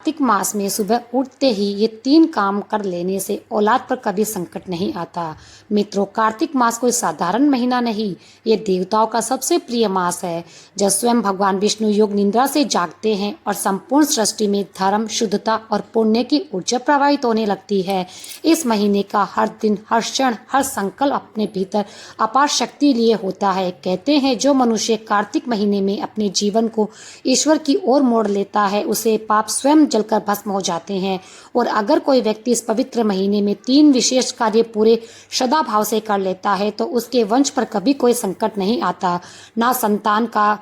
कार्तिक मास में सुबह उठते ही ये 3 काम कर लेने से औलाद पर कभी संकट नहीं आता। मित्रों, कार्तिक मास कोई साधारण महीना नहीं, ये देवताओं का सबसे प्रिय मास है, जब स्वयं भगवान विष्णु योग निद्रा से जागते हैं और संपूर्ण सृष्टि में धर्म, शुद्धता और पुण्य की ऊर्जा प्रवाहित होने लगती है। इस महीने का हर दिन, हर क्षण, हर संकल्प अपने भीतर अपार शक्ति लिए होता है। कहते हैं, जो मनुष्य कार्तिक महीने में अपने जीवन को ईश्वर की ओर मोड़ लेता है, उसे पाप स्वयं जलकर भस्म हो जाते हैं। और अगर कोई व्यक्ति इस पवित्र महीने में 3 विशेष कार्य पूरे श्रद्धा भाव से कर लेता है तो उसके वंश पर कभी कोई संकट नहीं आता। ना संतान का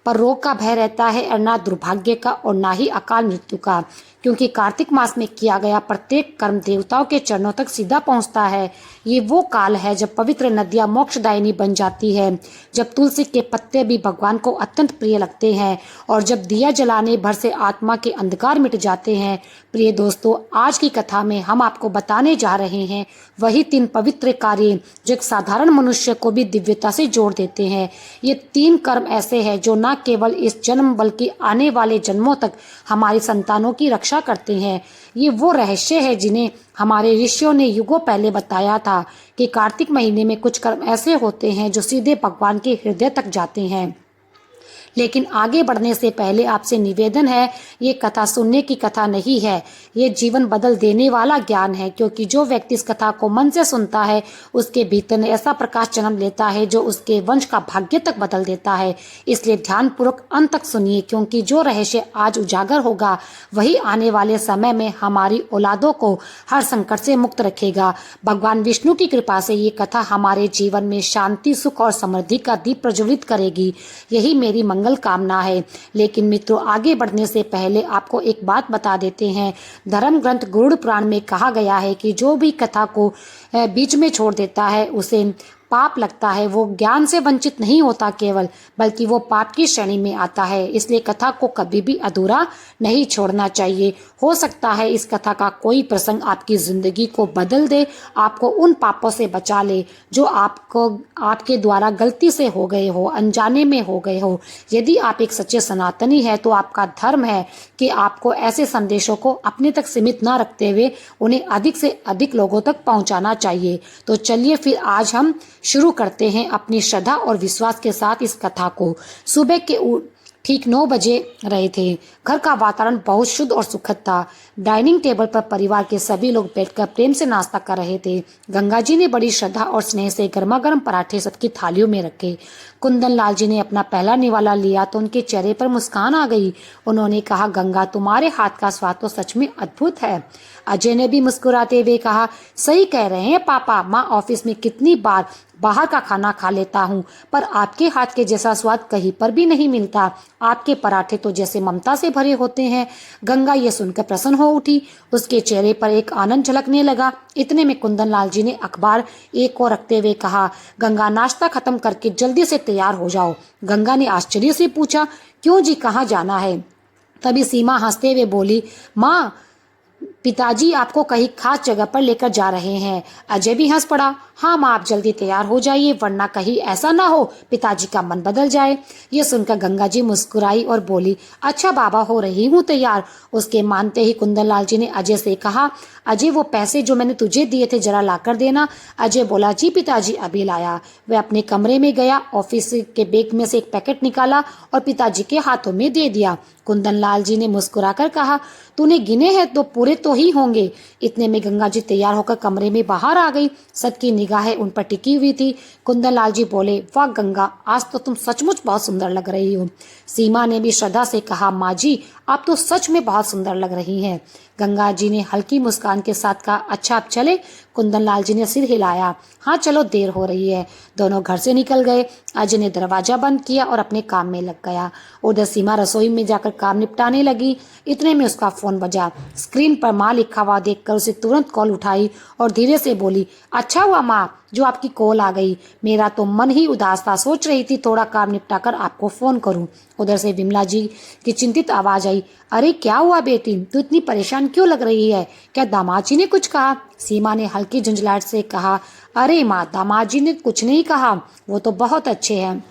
पर रोग का भय रहता है और ना दुर्भाग्य का और ना ही अकाल मृत्यु का, क्योंकि कार्तिक मास में किया गया प्रत्येक कर्म देवताओं के चरणों तक सीधा पहुंचता है। ये वो काल है जब पवित्र नदियां मोक्षदायिनी बन जाती है, जब तुलसी के पत्ते भी भगवान को अत्यंत प्रिय लगते हैं और जब दिया जलाने भर से आत्मा के अंधकार मिट जाते हैं। प्रिय दोस्तों, आज की कथा में हम आपको बताने जा रहे हैं वही 3 पवित्र कार्य जो एक साधारण मनुष्य को भी दिव्यता से जोड़ देते हैं। ये 3 कर्म ऐसे हैं जो न केवल इस जन्म बल्कि आने वाले जन्मों तक हमारी संतानों की रक्षा करते हैं। ये वो रहस्य है जिन्हें हमारे ऋषियों ने युगों पहले बताया था कि कार्तिक महीने में कुछ कर्म ऐसे होते हैं जो सीधे भगवान के हृदय तक जाते हैं। लेकिन आगे बढ़ने से पहले आपसे निवेदन है, ये कथा सुनने की कथा नहीं है, ये जीवन बदल देने वाला ज्ञान है, क्योंकि जो व्यक्ति इस कथा को मन से सुनता है उसके भीतर ऐसा प्रकाश जन्म लेता है जो उसके वंश का भाग्य तक बदल देता है। इसलिए ध्यानपूर्वक अंत तक सुनिए, क्योंकि जो रहस्य आज उजागर होगा वही आने वाले समय में हमारी औलादों को हर संकट से मुक्त रखेगा। भगवान विष्णु की कृपा से ये कथा हमारे जीवन में शांति, सुख और समृद्धि का दीप प्रज्वलित करेगी, यही मेरी मंगल कामना है। लेकिन मित्रों, आगे बढ़ने से पहले आपको एक बात बता देते हैं। धर्म ग्रंथ गरुड़ पुराण में कहा गया है कि जो भी कथा को बीच में छोड़ देता है उसे पाप लगता है। वो ज्ञान से वंचित नहीं होता केवल, बल्कि वो पाप की श्रेणी में आता है। इसलिए कथा को कभी भी अधूरा नहीं छोड़ना चाहिए। हो सकता है इस कथा का कोई प्रसंग आपकी जिंदगी को बदल दे, आपको उन पापों से बचा ले जो आपके द्वारा गलती से हो गए हो, अनजाने में हो गए हो। यदि आप एक सच्चे सनातनी है तो आपका धर्म है कि आपको ऐसे संदेशों को अपने तक सीमित न रखते हुए उन्हें अधिक से अधिक लोगों तक पहुंचाना चाहिए। तो चलिए फिर आज हम शुरू करते हैं अपनी श्रद्धा और विश्वास के साथ इस कथा को। सुबह के ठीक 9 बजे रहे थे। घर का वातावरण बहुत शुद्ध और सुखद था। डाइनिंग टेबल पर परिवार के सभी लोग बैठकर प्रेम से नाश्ता कर रहे थे। गंगा जी ने बड़ी श्रद्धा और स्नेह से गर्मा गर्म पराठे सबकी थालियों में रखे। कुंदन लाल जी ने अपना पहला निवाला लिया तो उनके चेहरे पर मुस्कान आ गई। उन्होंने कहा, गंगा, तुम्हारे हाथ का स्वाद तो सच में अद्भुत है। अजय ने भी मुस्कुराते हुए कहा, सही कह रहे हैं पापा, माँ ऑफिस में कितनी बार बाहर का खाना खा लेता हूँ, पर आपके हाथ के जैसा स्वाद कहीं पर भी नहीं मिलता। आपके पराठे तो जैसे ममता से भरे होते हैं। गंगा ये सुनकर प्रसन्न हो उठी। उसके चेहरे पर एक आनंद झलकने लगा। इतने में कुंदन लाल जी ने अखबार एक ओर रखते हुए कहा, गंगा, नाश्ता खत्म करके जल्दी से तैयार हो जाओ। गंगा ने आश्चर्य से पूछा, क्यों जी, कहाँ जाना है? तभी सीमा हंसते हुए बोली, माँ, पिताजी आपको कहीं खास जगह पर लेकर जा रहे हैं। अजय भी हंस पड़ा। हाँ माँ, आप जल्दी तैयार हो जाइए, वरना कहीं ऐसा ना हो पिताजी का मन बदल जाए। ये सुनकर गंगा जी मुस्कुराई और बोली, अच्छा बाबा, हो रही हूँ तैयार। उसके मानते ही कुंदन लाल जी ने अजय से कहा, अजय, वो पैसे जो मैंने तुझे दिए थे जरा लाकर देना। अजय बोला, जी पिताजी, अभी लाया। वह अपने कमरे में गया, ऑफिस के बैग में से एक पैकेट निकाला और पिताजी के हाथों में दे दिया। कुंदन लाल जी ने मुस्कुराकर कहा, तूने गिने हैं तो पूरे तो ही होंगे। इतने में गंगा जी तैयार होकर कमरे में बाहर आ गई। सबकी निगाहें उन पर टिकी हुई थी। कुंदन लाल जी बोले, वाह गंगा, आज तो तुम सचमुच बहुत सुंदर लग रही हो। सीमा ने भी श्रद्धा से कहा, माँ जी, आप तो सच में बहुत सुंदर लग रही हैं। गंगा जी ने हल्की मुस्कान के साथ कहा, अच्छा अब चले? कुंदन लाल जी ने सिर हिलाया, हाँ चलो, देर हो रही है। दोनों घर से निकल गए। अजय ने दरवाजा बंद किया और अपने काम में लग गया। उधर सीमा रसोई में जाकर काम निपटाने लगी। इतने में उसका फोन बजा। स्क्रीन पर माँ लिखा हुआ देखकर उसे तुरंत कॉल उठाई और धीरे से बोली, अच्छा हुआ माँ जो आपकी कॉल आ गई, मेरा तो मन ही उदास था, सोच रही थी थोड़ा काम निपटाकर आपको फोन करूं। उधर से विमला जी की चिंतित आवाज आई, अरे क्या हुआ बेटी, तू इतनी परेशान क्यों लग रही है? क्या दामाद जी ने कुछ कहा? सीमा ने हल्की झुंझलाहट से कहा, अरे माँ, दामाद जी ने कुछ नहीं कहा, वो तो बहुत अच्छे हैं।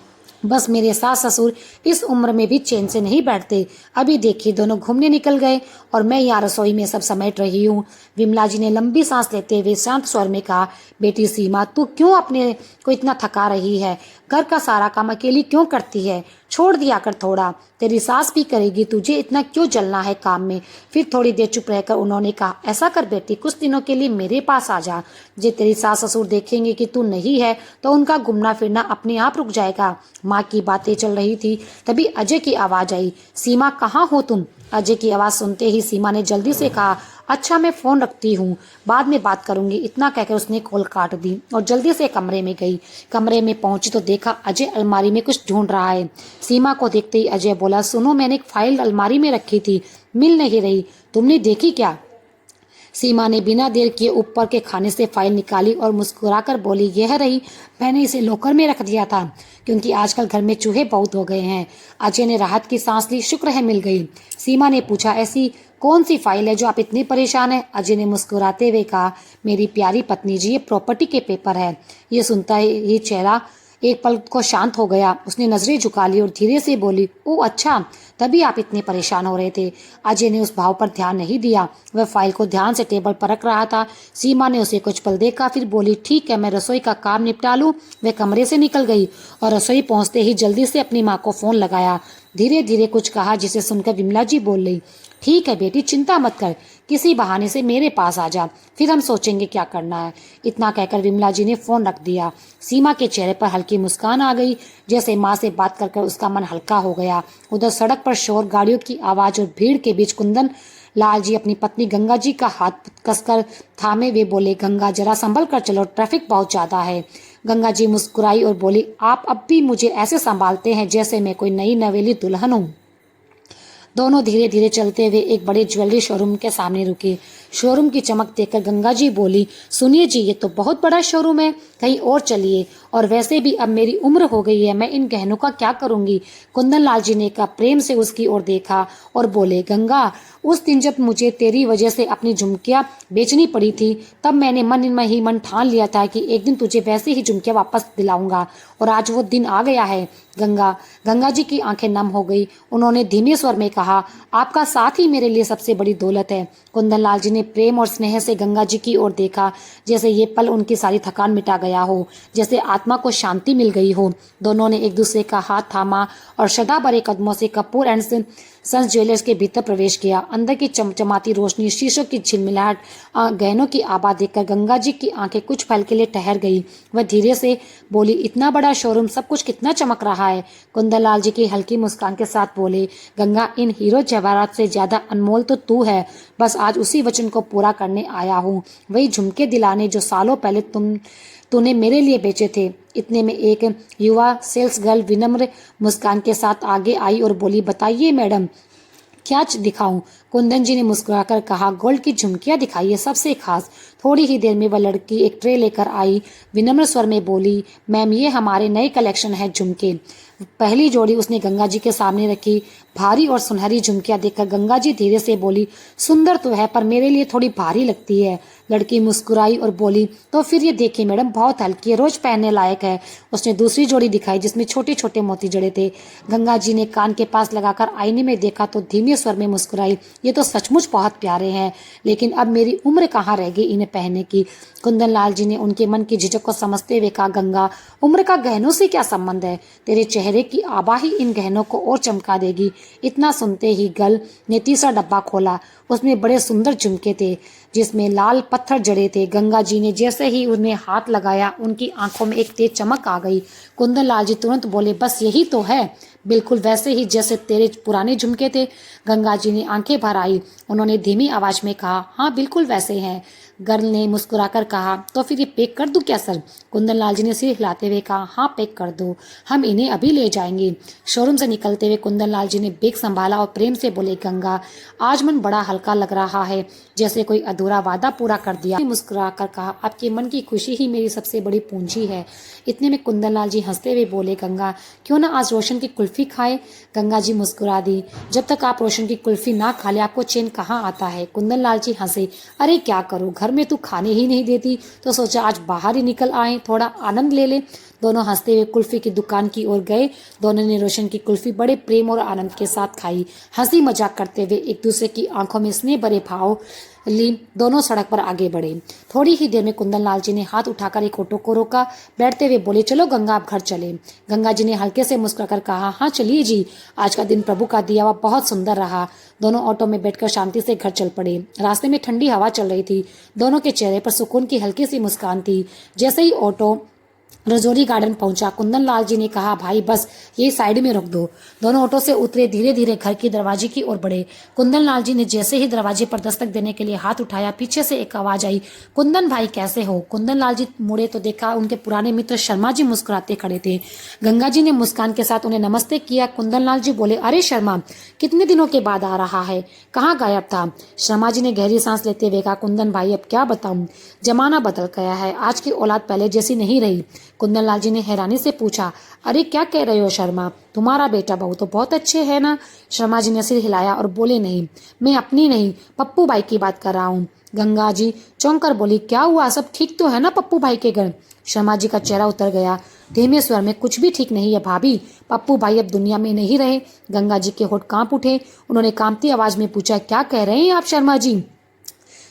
बस मेरे सास ससुर इस उम्र में भी चैन से नहीं बैठते। अभी देखिए दोनों घूमने निकल गए और मैं यहाँ रसोई में सब समेट रही हूँ। विमला जी ने लंबी सांस लेते हुए शांत स्वर में कहा, बेटी सीमा, तू क्यों अपने को इतना थका रही है? घर का सारा काम अकेली क्यों करती है? छोड़ दिया कर थोड़ा, तेरी सास भी करेगी, तुझे इतना क्यों जलना है काम में? फिर थोड़ी देर चुप रहकर उन्होंने कहा, ऐसा कर बेटी, कुछ दिनों के लिए मेरे पास आ जा। जे तेरी सास ससुर देखेंगे कि तू नहीं है तो उनका घूमना फिरना अपने आप रुक जाएगा। माँ की बातें चल रही थी, तभी अजय की आवाज आई, सीमा कहाँ हो तुम? अजय की आवाज सुनते ही सीमा ने जल्दी से कहा, अच्छा मैं फोन रखती हूँ, बाद में बात करूंगी। इतना कहकर उसने कॉल काट दी और जल्दी से कमरे में गई। कमरे में पहुंची तो देखा अजय अलमारी में कुछ ढूंढ रहा है। सीमा को देखते ही अजय बोला, सुनो, मैंने एक फाइल अलमारी में रखी थी, मिल नहीं रही, तुमने देखी क्या? सीमा ने बिना देर किए ऊपर के खाने से फाइल निकाली और मुस्कुराकर बोली, यह रही, मैंने इसे लॉकर में रख दिया था क्योंकि आजकल घर में चूहे बहुत हो गए हैं। अजय ने राहत की सांस ली, शुक्र है मिल गई। सीमा ने पूछा, ऐसी कौन सी फाइल है जो आप इतनी परेशान है? अजय ने मुस्कुराते हुए कहा, मेरी प्यारी पत्नी जी, ये प्रॉपर्टी के पेपर है। ये सुनता ही चेहरा एक पल को शांत हो गया। उसने नजरें झुका ली और धीरे से बोली, ओ अच्छा, तभी आप इतने परेशान हो रहे थे। अजय ने उस भाव पर ध्यान नहीं दिया, वह फाइल को ध्यान से टेबल पर रख रहा था। सीमा ने उसे कुछ पल देखा, फिर बोली, ठीक है, मैं रसोई का काम निपटा लूं। वह कमरे से निकल गई और रसोई पहुंचते ही जल्दी से अपनी माँ को फोन लगाया। धीरे धीरे कुछ कहा जिसे सुनकर विमला जी बोल रही, ठीक है बेटी, चिंता मत कर, किसी बहाने से मेरे पास आ जा, फिर हम सोचेंगे क्या करना है। इतना कहकर विमला जी ने फोन रख दिया। सीमा के चेहरे पर हल्की मुस्कान आ गई, जैसे माँ से बात कर उसका मन हल्का हो गया। उधर सड़क पर शोर, गाड़ियों की आवाज और भीड़ के बीच कुंदन लाल जी अपनी पत्नी गंगा जी का हाथ कसकर थामे वे बोले, गंगा जरा संभल कर चलो, ट्रैफिक बहुत ज्यादा है। गंगा जी मुस्कुराई और बोली, आप अब भी मुझे ऐसे संभालते हैं जैसे मैं कोई नई नवेली दुल्हन हूँ। दोनों धीरे धीरे चलते हुए एक बड़े ज्वेलरी शोरूम के सामने रुके। शोरूम की चमक देखकर गंगा जी बोली, सुनिए जी, ये तो बहुत बड़ा शोरूम है, कहीं और चलिए, और वैसे भी अब मेरी उम्र हो गई है, मैं इन गहनों का क्या करूंगी? कुंदन लाल जी ने कहा, प्रेम से उसकी ओर देखा और बोले, गंगा, उस दिन जब मुझे तेरी वजह से अपनी झुमकियां बेचनी पड़ी थी, तब मैंने मन में ही मन ठान लिया था कि एक दिन तुझे वैसे ही झुमकियां वापस दिलाऊंगा, और आज वो दिन आ गया है। गंगा जी की आंखें नम हो गई। उन्होंने धीमे स्वर में कहा, आपका साथ ही मेरे लिए सबसे बड़ी दौलत है। कुंदन लाल जी ने प्रेम और स्नेह से गंगा जी की ओर देखा, जैसे ये पल उनकी सारी थकान मिटा गया हो, जैसे आत्मा को शांति मिल गई हो। दोनों ने एक दूसरे का हाथ थामा और श्रद्धा भरे कदमों से कपूर एंड सन्स ज्वेलर्स के भीतर प्रवेश किया। अंदर की चमचमाती रोशनी, शीशों की झिलमिलाहट, गहनों की आभा देखकर गंगा जी की आंखें कुछ पल के लिए ठहर गई। वह धीरे से बोली, इतना बड़ा शोरूम, सब कुछ कितना चमक रहा है। कुंदन लाल जी की हल्की मुस्कान के साथ बोले, गंगा, इन हीरो जवाहरात से ज्यादा अनमोल तो तू है। बस आज उसी वचन को पूरा करने आया हूँ, वही झुमके दिलाने जो सालों पहले तूने मेरे लिए बेचे थे। इतने में एक युवा सेल्स गर्ल विनम्र मुस्कान के साथ आगे आई और बोली, बताइए मैडम, क्या दिखाऊं? कुंदन जी ने मुस्कुराकर कहा, गोल्ड की झुमकियां दिखाइए, सबसे खास। थोड़ी ही देर में वह लड़की एक ट्रे लेकर आई, विनम्र स्वर में बोली, मैम, ये हमारे नए कलेक्शन है झुमके। पहली जोड़ी उसने गंगा जी के सामने रखी। भारी और सुनहरी झुमकियां देखकर गंगा जी धीरे से बोली, सुंदर तो है पर मेरे लिए थोड़ी भारी लगती है। लड़की मुस्कुराई और बोली, तो फिर ये देखिए मैडम, बहुत हल्की है, रोज पहनने लायक है। उसने दूसरी जोड़ी दिखाई जिसमें छोटे छोटे मोती जड़े थे। गंगा जी ने कान के पास लगाकर आईने में देखा तो धीमे स्वर में मुस्कुराई, ये तो सचमुच बहुत प्यारे हैं, लेकिन अब मेरी उम्र कहाँ रह गई इन्हें पहनने की। कुंदन लाल जी ने उनके मन की झिझक को समझते हुए कहा, गंगा, उम्र का गहनों से क्या संबंध है? तेरे चेहरे की आभा ही इन गहनों को और चमका देगी। इतना सुनते ही गर्ल ने तीसरा डब्बा खोला। उसमें बड़े सुंदर झुमके थे जिसमें लाल पत्थर जड़े थे। गंगा जी ने जैसे ही उन्हें हाथ लगाया, उनकी आंखों में एक तेज चमक आ गई। कुंदन लाल जी तुरंत बोले, बस यही तो है, बिल्कुल वैसे ही जैसे तेरे पुराने झुमके थे। गंगा जी ने आंखें भर आई। उन्होंने धीमी आवाज में कहा, हाँ बिल्कुल वैसे हैं। गर्ल ने मुस्कुराकर कहा, तो फिर ये पैक कर दूं क्या सर? कुंदन लाल जी ने सिर हिलाते हुए कहा, हाँ पैक कर दो, हम इन्हें अभी ले जाएंगे। शोरूम से निकलते हुए कुंदन लाल जी ने बैग संभाला और प्रेम से बोले, गंगा, आज मन बड़ा हल्का लग रहा है, जैसे कोई अधूरा वादा पूरा कर दिया। मुस्कुराकर कहा, आपके मन की खुशी ही मेरी सबसे बड़ी पूंजी है। इतने में कुंदन लाल जी हंसते हुए बोले, गंगा, क्यों ना आज रोशन की कुल्फी खाए? गंगा जी मुस्कुरा दी, जब तक आप रोशन की कुल्फी ना खा ले आपको चैन कहाँ आता है। कुंदन लाल जी हंसे, अरे क्या करूं, घर में तू खाने ही नहीं देती, तो सोचा आज बाहर ही निकल आए, थोड़ा आनंद ले ले। दोनों हंसते हुए कुल्फी की दुकान की ओर गए। दोनों ने रोशन की कुल्फी बड़े प्रेम और आनंद के साथ खाई। हंसी मजाक करते हुए एक दूसरे की आंखों में स्नेह भरे भाव ली दोनों सड़क पर आगे बढ़े। थोड़ी ही देर में कुंदन लाल जी ने हाथ उठाकर एक ऑटो को रोका। बैठते हुए बोले, चलो गंगा, आप घर चले। गंगा जी ने हल्के से मुस्कुराकर कहा, हाँ चलिए जी, आज का दिन प्रभु का दिया हुआ बहुत सुंदर रहा। दोनों ऑटो में बैठकर शांति से घर चल पड़े। रास्ते में ठंडी हवा चल रही थी। दोनों के चेहरे पर सुकून की हल्की सी मुस्कान थी। जैसे ही ऑटो रजौरी गार्डन पहुंचा, कुंदन लाल जी ने कहा, भाई बस ये साइड में रोक दो। दोनों ऑटो से उतरे, धीरे धीरे घर की दरवाजे की ओर बढ़े। कुंदन लाल जी ने जैसे ही दरवाजे पर दस्तक देने के लिए हाथ उठाया, पीछे से एक आवाज आई, कुंदन भाई कैसे हो। कुंदन लाल जी मुड़े तो देखा उनके पुराने मित्र शर्मा जी मुस्कुराते खड़े थे। गंगा जी ने मुस्कान के साथ उन्हें नमस्ते किया। कुंदन लाल जी बोले, अरे शर्मा, कितने दिनों के बाद आ रहा है, कहाँ गायब था। शर्मा जी ने गहरी सांस लेते हुए कहा, कुंदन भाई अब क्या बताऊं, जमाना बदल गया है, आज की औलाद पहले जैसी नहीं रही। कुंदन लाल जी ने हैरानी से पूछा, अरे क्या कह रहे हो शर्मा, तुम्हारा बेटा बहू तो बहुत अच्छे है ना। शर्मा जी ने सिर हिलाया और बोले, नहीं, मैं अपनी नहीं, पप्पू भाई की बात कर रहा हूँ। गंगा जी चौंक कर बोली, क्या हुआ, सब ठीक तो है ना पप्पू भाई के घर। शर्मा जी का चेहरा उतर गया। धीमे स्वर में, कुछ भी ठीक नहीं है भाभी, पप्पू भाई अब दुनिया में नहीं रहे। गंगा जी के होठ कांप उठे। उन्होंने कांपती आवाज में पूछा, क्या कह रहे हैं आप शर्मा जी।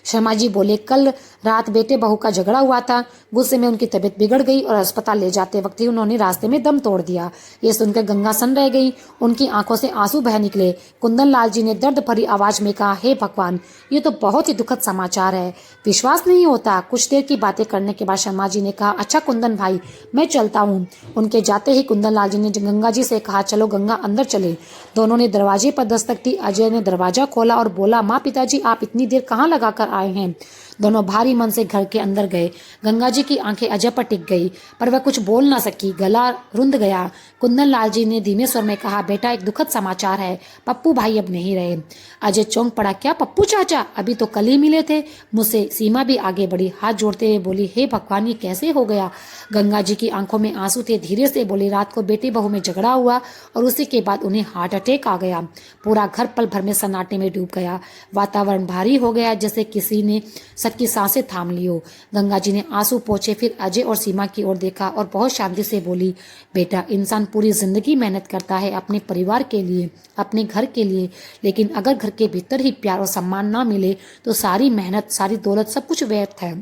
शर्मा जी बोले, कल रात बेटे बहू का झगड़ा हुआ था, गुस्से में उनकी तबीयत बिगड़ गई और अस्पताल ले जाते वक्त ही उन्होंने रास्ते में दम तोड़ दिया। ये सुनकर गंगा सन रह गई। उनकी आंखों से आंसू बह निकले। कुंदन लाल जी ने दर्द भरी आवाज में कहा, हे भगवान, ये तो बहुत ही दुखद समाचार है, विश्वास नहीं होता। कुछ देर की बातें करने के बाद शर्मा जी ने कहा, अच्छा कुंदन भाई, मैं चलता हूँ। उनके जाते ही कुंदन लाल जी ने गंगा जी से कहा, चलो गंगा अंदर चले। दोनों ने दरवाजे पर दस्तक दी। अजय ने दरवाजा खोला और बोला, माँ पिताजी आप इतनी देर कहाँ लगाकर आए हैं। दोनों भारी मन से घर के अंदर गए। गंगा जी की आंखें अजय पर टिक गई, पर वह कुछ बोल ना सकी, गला रुंध गया। कुंदन लाल जी ने धीमे स्वर में कहा, बेटा एक दुखद समाचार है, पप्पू भाई अब नहीं रहे। अजय चौंक पड़ा, क्या पप्पू चाचा, अभी तो कल ही मिले थे मुझसे। सीमा भी आगे बढ़ी, हाथ जोड़ते हुए बोली, हे भगवान, ये कैसे हो गया। गंगा जी की आंखों में आंसू थे। धीरे से बोली, रात को बेटी बहू में झगड़ा हुआ और उसी के बाद उन्हें हार्ट अटैक आ गया। पूरा घर पल भर में सन्नाटे में डूब गया। वातावरण भारी हो गया, जैसे किसी ने सबकी सांसें थाम ली हो। गंगा जी ने आंसू पोंछे, फिर अजय और सीमा की ओर देखा और बहुत शांति से बोली, बेटा इंसान पूरी जिंदगी मेहनत करता है अपने परिवार के लिए, अपने घर के लिए, लेकिन अगर घर के भीतर ही प्यार और सम्मान ना मिले तो सारी मेहनत, सारी दौलत, सब कुछ व्यर्थ है।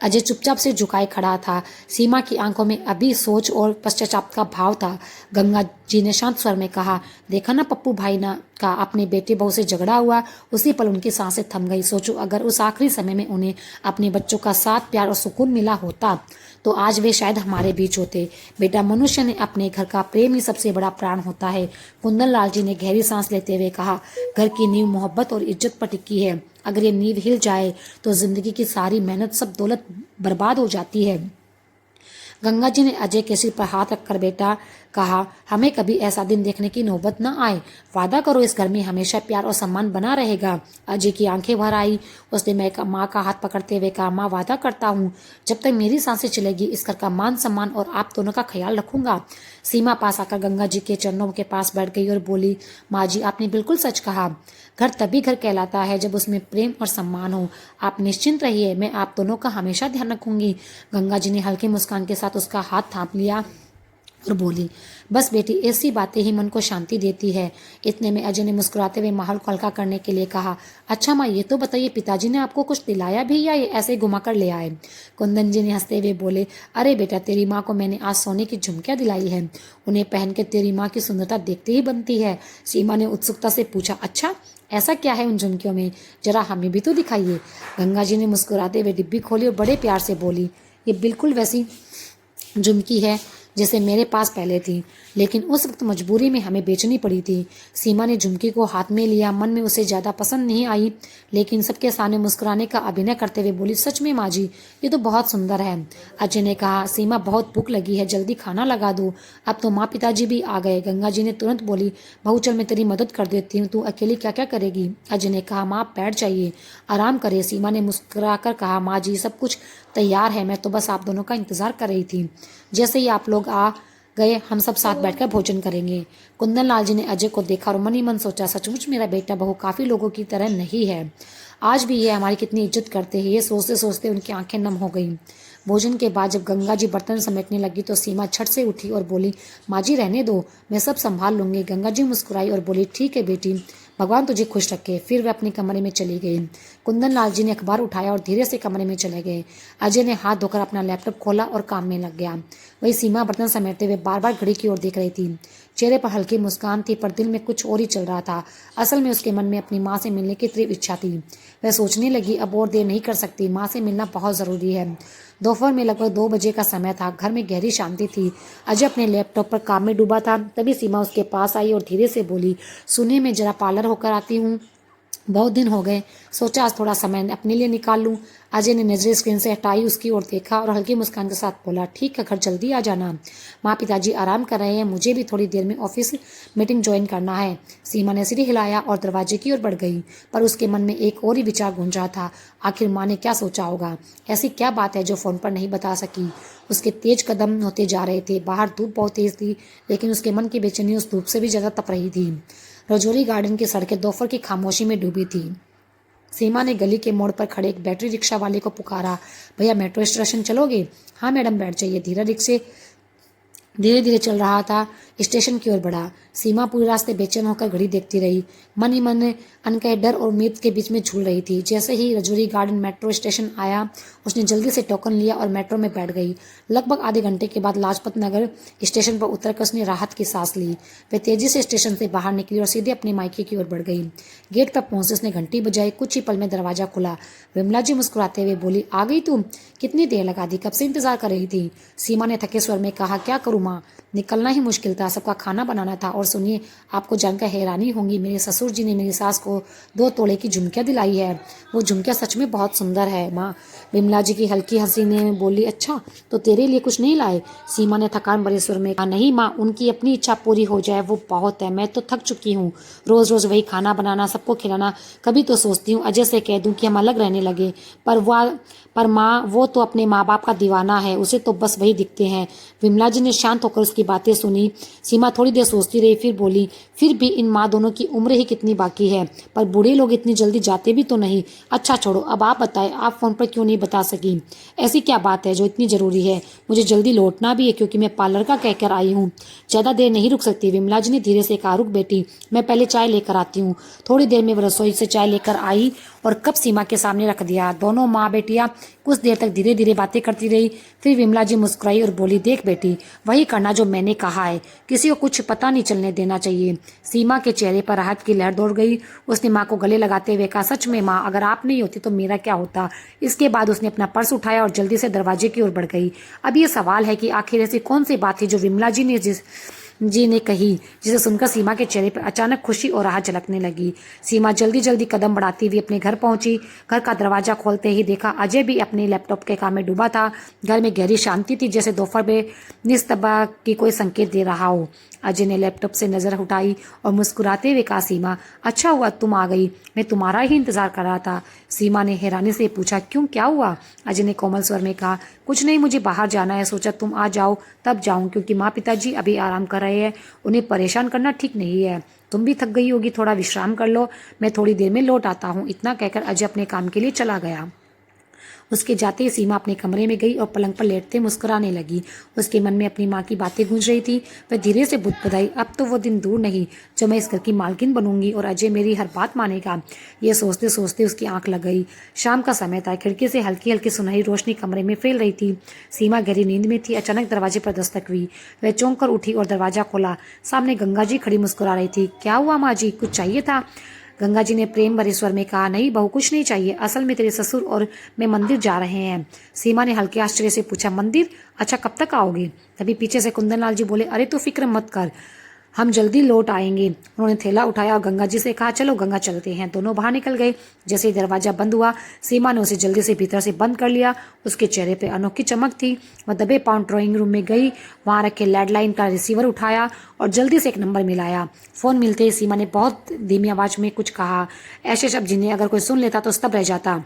अजय चुपचाप से झुकाए खड़ा था। सीमा की आंखों में अभी सोच और पश्चाताप का भाव था। गंगा जी ने शांत स्वर में कहा, देखा ना पप्पू भाई ना का अपने बेटे बहू से झगड़ा हुआ, उसी पल उनकी सांसें थम गई। सोचो अगर उस आखिरी समय में उन्हें अपने बच्चों का साथ, प्यार और सुकून मिला होता तो आज वे शायद हमारे बीच होते। बेटा, मनुष्य ने अपने घर का प्रेम ही सबसे बड़ा प्राण होता है। कुंदन लाल जी ने गहरी सांस लेते हुए कहा, घर की नींव मोहब्बत और इज्जत पर टिकी है, अगर ये नींव हिल जाए तो जिंदगी की सारी मेहनत, सब दौलत बर्बाद हो जाती है। गंगा जी ने अजय के सिर पर हाथ रखकर बेटा कहा, हमें कभी ऐसा दिन देखने की नौबत न आए, वादा करो इस घर में हमेशा प्यार और सम्मान बना रहेगा। अजय की आंखें भर आई। उसने माँ का हाथ पकड़ते हुए कहा, माँ वादा करता हूँ जब तक मेरी सांसें चलेगी इस घर का मान सम्मान और आप दोनों का ख्याल रखूंगा। सीमा पास आकर गंगा जी के चरणों के पास बैठ गई और बोली, माँ जी आपने बिल्कुल सच कहा, घर तभी घर कहलाता है जब उसमें प्रेम और सम्मान हो। आप निश्चिंत रहिए, मैं आप दोनों का हमेशा ध्यान रखूंगी। गंगा जी ने हल्की मुस्कान के साथ उसका हाथ थाम लिया और बोली, बस बेटी, ऐसी बातें ही मन को शांति देती है। इतने में अजय ने मुस्कुराते हुए माहौल को हल्का करने के लिए कहा, अच्छा माँ, ये तो बताइए पिताजी ने आपको कुछ दिलाया भी या ये ऐसे घुमा कर ले आए। कुंदन जी ने हंसते हुए बोले, अरे बेटा, तेरी माँ को मैंने आज सोने की झुमकियाँ दिलाई है, उन्हें पहन के तेरी माँ की सुंदरता देखते ही बनती है। सीमा ने उत्सुकता से पूछा, अच्छा ऐसा क्या है उन झुमकियों में, जरा हमें भी तो दिखाइए। गंगा जी ने मुस्कुराते हुए डिब्बी खोली और बड़े प्यार से बोली, ये बिल्कुल वैसी झुमकी है जैसे मेरे पास पहले थी, लेकिन उस वक्त मजबूरी में हमें बेचनी पड़ी थी। सीमा ने झुमकी को हाथ में लिया। मन में उसे ज़्यादा पसंद नहीं आई, लेकिन सबके सामने मुस्कुराने का अभिनय करते हुए बोली, सच में माँ जी, ये तो बहुत सुंदर है। अजय ने कहा, सीमा बहुत भूख लगी है, जल्दी खाना लगा दो, अब तो माँ पिताजी भी आ गए। गंगा जी ने तुरंत बोली, बहू चल मैं तेरी मदद कर देती हूँ, तू अकेली क्या क्या करेगी। अजय ने कहा, माँ आप बैठ जाइए, आराम करे। सीमा ने मुस्कुरा कर कहा, माँ जी सब कुछ तैयार है, मैं तो बस आप दोनों का इंतजार कर रही थी। जैसे ही आप लोग आ गए हम सब साथ बैठकर भोजन करेंगे। कुंदन लाल जी ने अजय को देखा और मन ही मन सोचा, सचमुच मेरा बेटा बहू काफी लोगों की तरह नहीं है, आज भी ये हमारी कितनी इज्जत करते हैं। ये सोचते सोचते उनकी आंखें नम हो गईं। भोजन के बाद जब गंगा जी बर्तन समेटने लगी तो सीमा झट से उठी और बोली, माँ जी रहने दो, मैं सब संभाल लूंगी। गंगा जी मुस्कुराई और बोली, ठीक है बेटी, भगवान तुझे खुश रखे। फिर वे अपने कमरे में चली गई। कुंदन लाल जी ने अखबार उठाया और धीरे से कमरे में चले गए। अजय ने हाथ धोकर अपना लैपटॉप खोला और काम में लग गया। वही सीमा बर्तन समेटते हुए बार बार घड़ी की ओर देख रही थी। चेहरे पर हल्की मुस्कान थी, पर दिल में कुछ और ही चल रहा था। असल में उसके मन में अपनी माँ से मिलने की तीव्र इच्छा थी। वह सोचने लगी, अब और देर नहीं कर सकती, माँ से मिलना बहुत ज़रूरी है। दोपहर में लगभग 2 बजे का समय था। घर में गहरी शांति थी। अजय अपने लैपटॉप पर काम में डूबा था। तभी सीमा उसके पास आई और धीरे से बोली, सुनिए, मैं जरा पार्लर होकर आती हूँ, बहुत दिन हो गए, सोचा आज थोड़ा समय अपने लिए निकाल लूं। अजय ने नजरें स्क्रीन से हटाई, उसकी ओर देखा और हल्की मुस्कान के साथ बोला, ठीक है, घर जल्दी आ जाना। माँ पिताजी आराम कर रहे हैं, मुझे भी थोड़ी देर में ऑफिस मीटिंग ज्वाइन करना है। सीमा ने सिर हिलाया और दरवाजे की ओर बढ़ गई, पर उसके मन में एक और ही विचार गूंज रहा था। आखिर माँ ने क्या सोचा होगा? ऐसी क्या बात है जो फोन पर नहीं बता सकी? उसके तेज कदम होते जा रहे थे। बाहर धूप बहुत तेज थी, लेकिन उसके मन की बेचैनी उस धूप से भी ज्यादा तप रही थी। रजौरी गार्डन की सड़कें दोपहर की खामोशी में डूबी थी। सीमा ने गली के मोड़ पर खड़े एक बैटरी रिक्शा वाले को पुकारा, भैया मेट्रो स्टेशन चलोगे? हाँ मैडम, बैठ जाइए। धीरे धीरे चल रहा था, स्टेशन की ओर बढ़ा। सीमा पूरे रास्ते बेचैन होकर घड़ी देखती रही, मन ही मन अनकहे डर और उम्मीद के बीच में झूल रही थी। जैसे ही रजौरी गार्डन मेट्रो स्टेशन आया, उसने जल्दी से टोकन लिया और मेट्रो में बैठ गई। लगभग आधे घंटे के बाद लाजपत नगर स्टेशन पर उतरकर उसने राहत की सांस ली। वे तेजी से स्टेशन से बाहर निकली और सीधे अपने मायके की ओर बढ़ गई। गेट पर पहुंचे उसने घंटी बजाई। कुछ ही पल में दरवाजा खुला। विमला जी मुस्कुराते हुए बोली, आ गई तुम? कितनी देर लगा दी, कब से इंतजार कर रही थी? सीमा ने थके स्वर में कहा, क्या करूँ माँ, निकलना ही मुश्किल था, सबका खाना बनाना था। और सुनिए, आपको जानकर हैरानी होंगी, मेरे ससुर जी ने मेरी सास को 2 तोले की झुमकियाँ दिलाई है। वो झुमकियाँ सच में बहुत सुंदर है माँ। विमला जी की हल्की हंसी ने बोली, अच्छा, तो तेरे लिए कुछ नहीं लाए? सीमा ने थकान भरे स्वर में कहा, नहीं माँ, उनकी अपनी इच्छा पूरी हो जाए वो बहुत है, मैं तो थक चुकी हूँ। रोज रोज वही खाना बनाना, सबको खिलाना। कभी तो सोचती हूँ अजय से कह दूँ कि हम अलग रहने लगे, पर माँ, वो तो अपने माँ बाप का दीवाना है, उसे तो बस वही दिखते हैं। विमला जी ने शांत होकर उसकी बातें सुनी। सीमा थोड़ी देर सोचती रही, फिर बोली, फिर भी इन माँ दोनों की उम्र ही कितनी बाकी है, पर बूढ़े लोग इतनी जल्दी जाते भी तो नहीं। अच्छा छोड़ो, अब आप बताएं, आप फोन पर क्यों नहीं बता सकी? ऐसी क्या बात है जो इतनी जरूरी है? मुझे जल्दी लौटना भी है, क्योंकि मैं पार्लर का कहकर आई हूँ, ज्यादा देर नहीं रुक सकती। विमला जी ने धीरे से कहा, रुक बेटी, मैं पहले चाय लेकर आती हूँ। थोड़ी देर में वो रसोई से चाय लेकर आई और कप सीमा के सामने रख दिया। दोनों माँ बेटियां कुछ देर तक धीरे धीरे बातें करती रही। फिर विमला जी मुस्कुराई और बोली, देख बेटी, वही करना जो मैंने कहा है, किसी को कुछ पता नहीं चलने देना चाहिए। सीमा के चेहरे पर राहत की लहर दौड़ गई। उसने माँ को गले लगाते हुए कहा, सच में माँ, अगर आप नहीं होती तो मेरा क्या होता? इसके बाद उसने अपना पर्स उठाया और जल्दी से दरवाजे की ओर बढ़ गई। अब ये सवाल है कि आखिर ऐसी कौन सी बात थी जो विमला जी ने कही, जिसे सुनकर सीमा के चेहरे पर अचानक खुशी और राहत झलकने लगी। सीमा जल्दी जल्दी कदम बढ़ाती हुई अपने घर पहुंची। घर का दरवाजा खोलते ही देखा अजय भी अपने लैपटॉप के काम में डूबा था। घर में गहरी शांति थी, जैसे दोपहर में निस्तबा की कोई संकेत दे रहा हो। अजय ने लैपटॉप से नजर उठाई और मुस्कुराते हुए कहा, सीमा, अच्छा हुआ तुम आ गई, मैं तुम्हारा ही इंतजार कर रहा था। सीमा ने हैरानी से पूछा, क्यों, क्या हुआ? अजय ने कोमल स्वर में कहा, कुछ नहीं, मुझे बाहर जाना है, सोचा तुम आ जाओ तब जाऊं, क्योंकि माँ पिताजी अभी आराम कर रहे हैं, उन्हें परेशान करना ठीक नहीं है। तुम भी थक गई होगी, थोड़ा विश्राम कर लो, मैं थोड़ी देर में लौट आता हूँ। इतना कहकर अजय अपने काम के लिए चला गया। उसके जाते ही सीमा अपने कमरे में गई और पलंग पर लेटते मुस्कुराने लगी। उसके मन में अपनी माँ की बातें गूंज रही थी। वह धीरे से बुदबुदाई, अब तो वो दिन दूर नहीं जब मैं इस घर की मालकिन बनूंगी और अजय मेरी हर बात मानेगा। ये सोचते सोचते उसकी आंख लग गई। शाम का समय था। खिड़की से हल्की हल्की सुनहरी रोशनी कमरे में फैल रही थी। सीमा गहरी नींद में थी। अचानक दरवाजे पर दस्तक हुई। वह चौंक कर उठी और दरवाजा खोला। सामने गंगा जी खड़ी मुस्कुरा रही थी। क्या हुआ माँ जी, कुछ चाहिए था? गंगा जी ने प्रेम भरे स्वर में कहा, नहीं बहू, कुछ नहीं चाहिए, असल में तेरे ससुर और मैं मंदिर जा रहे हैं। सीमा ने हल्के आश्चर्य से पूछा, मंदिर? अच्छा, कब तक आओगे? तभी पीछे से कुंदन लाल जी बोले, अरे तू फिक्र मत कर, हम जल्दी लौट आएंगे। उन्होंने थैला उठाया और गंगा जी से कहा, चलो गंगा चलते हैं। दोनों बाहर निकल गए। जैसे ही दरवाजा बंद हुआ, सीमा ने उसे जल्दी से भीतर से बंद कर लिया। उसके चेहरे पे अनोखी चमक थी। वह दबे पांव ड्राइंग रूम में गई, वहां रखे लैंडलाइन का रिसीवर उठाया और जल्दी से एक नंबर मिलाया। फोन मिलते ही सीमा ने बहुत धीमी आवाज में कुछ कहा, ऐसे शब्द जिन्हें अगर कोई सुन लेता तो स्तब्ध रह जाता।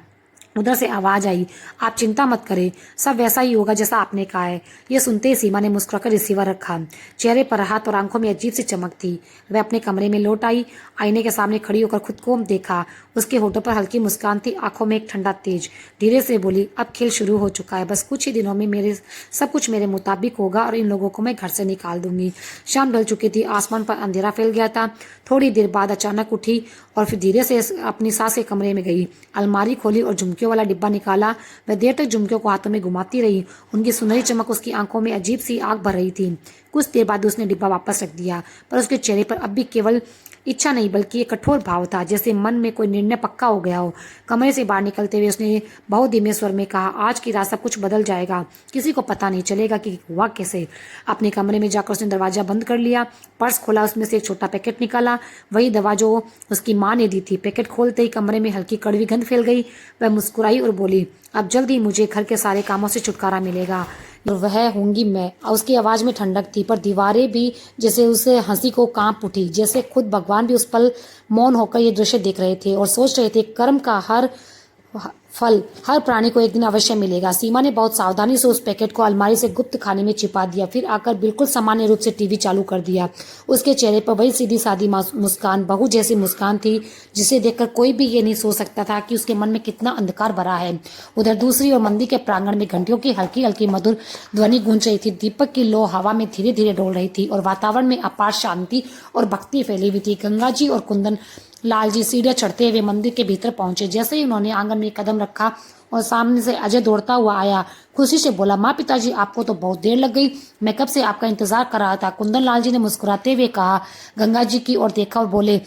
उधर से आवाज आई, आप चिंता मत करें, सब वैसा ही होगा जैसा आपने कहा है। ये सुनते ही सीमा ने मुस्कुराकर रिसीवर रखा। चेहरे पर राहत और आंखों में अजीब सी चमक थी। वह अपने कमरे में लौट आई, आईने के सामने खड़ी होकर खुद को देखा। उसके होठों पर हल्की मुस्कान थी, आंखों में एक ठंडा तेज। धीरे से बोली, अब खेल शुरू हो चुका है, बस कुछ ही दिनों में मेरे सब कुछ मेरे मुताबिक होगा और इन लोगों को मैं घर से निकाल दूंगी। शाम ढल चुकी थी, आसमान पर अंधेरा फैल गया था। थोड़ी देर बाद अचानक उठी और फिर धीरे से अपनी सास के कमरे में गई। अलमारी खोली और झुमकियों वाला डिब्बा निकाला। वह देर तक झुमकियों को हाथों में घुमाती रही। उनकी सुनहरी चमक उसकी आंखों में अजीब सी आग भर रही थी। कुछ देर बाद उसने डिब्बा वापस रख दिया, पर उसके चेहरे पर अब भी केवल इच्छा नहीं बल्कि एक कठोर भाव था, जैसे मन में कोई निर्णय पक्का हो गया हो। कमरे से बाहर निकलते हुए उसने बहुत धीमे स्वर में कहा, आज की रात सब कुछ बदल जाएगा, किसी को पता नहीं चलेगा कि हुआ कैसे। अपने कमरे में जाकर उसने दरवाजा बंद कर लिया, पर्स खोला, उसमें से एक छोटा पैकेट निकाला, वही दवा जो उसकी माँ ने दी थी। पैकेट खोलते ही कमरे में हल्की कड़वी गंध फैल गई। वह मुस्कुराई और बोली, अब जल्द ही मुझे घर के सारे कामों से छुटकारा मिलेगा और वह होंगी मैं। उसकी आवाज में ठंडक थी, पर दीवारें भी जैसे उसे हंसी को कांप उठी, जैसे खुद भगवान भी उस पल मौन होकर ये दृश्य देख रहे थे और सोच रहे थे, कर्म का हर फल हर प्राणी को एक दिन अवश्य मिलेगा। सीमा ने बहुत सावधानी से उस पैकेट को अलमारी से गुप्त खाने में छिपा दिया, फिर आकर बिल्कुल सामान्य रूप से टीवी चालू कर दिया। उसके चेहरे पर वही सीधी सादी मुस्कान, बहू जैसी मुस्कान थी, जिसे देखकर कोई भी ये नहीं सोच सकता था कि उसके मन में कितना अंधकार भरा है। उधर दूसरी ओर मंदिर के प्रांगण में घंटियों की हल्की हल्की मधुर ध्वनि गूंज रही थी। दीपक की लौ हवा में धीरे धीरे डोल रही थी और वातावरण में अपार शांति और भक्ति फैली हुई थी। गंगा जी और कुंदन लाल जी सीढ़ियां चढ़ते हुए मंदिर के भीतर पहुंचे। जैसे ही उन्होंने आंगन में कदम रखा और सामने से अजय दौड़ता हुआ आया, खुशी से बोला, माँ पिताजी आपको तो बहुत देर लग गई, मैं कब से आपका इंतजार कर रहा था। कुंदन लाल जी ने मुस्कुराते हुए कहा, गंगा जी की ओर देखा और बोले,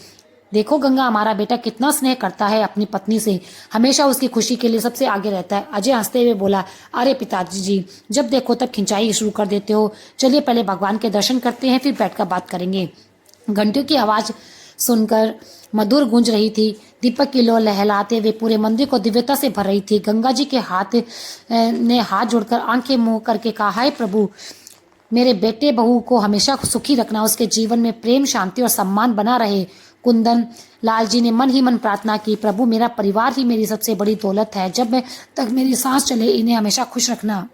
देखो गंगा, हमारा बेटा कितना स्नेह करता है अपनी पत्नी से, हमेशा उसकी खुशी के लिए सबसे आगे रहता है। अजय हंसते हुए बोला, अरे पिताजी जी, जब देखो तब खिंचाई शुरू कर देते हो, चलिए पहले भगवान के दर्शन करते हैं, फिर बैठकर बात करेंगे। घंटियों की आवाज सुनकर मधुर गूंज रही थी। दीपक की लौ लहलाते हुए पूरे मंदिर को दिव्यता से भर रही थी। गंगा जी के हाथ जोड़कर आंखें मुंह करके कहा, हाय प्रभु, मेरे बेटे बहू को हमेशा सुखी रखना, उसके जीवन में प्रेम, शांति और सम्मान बना रहे। कुंदन लाल जी ने मन ही मन प्रार्थना की, प्रभु मेरा परिवार ही मेरी सबसे बड़ी दौलत है, जब मैं तक मेरी सांस चले इन्हें हमेशा खुश रखना।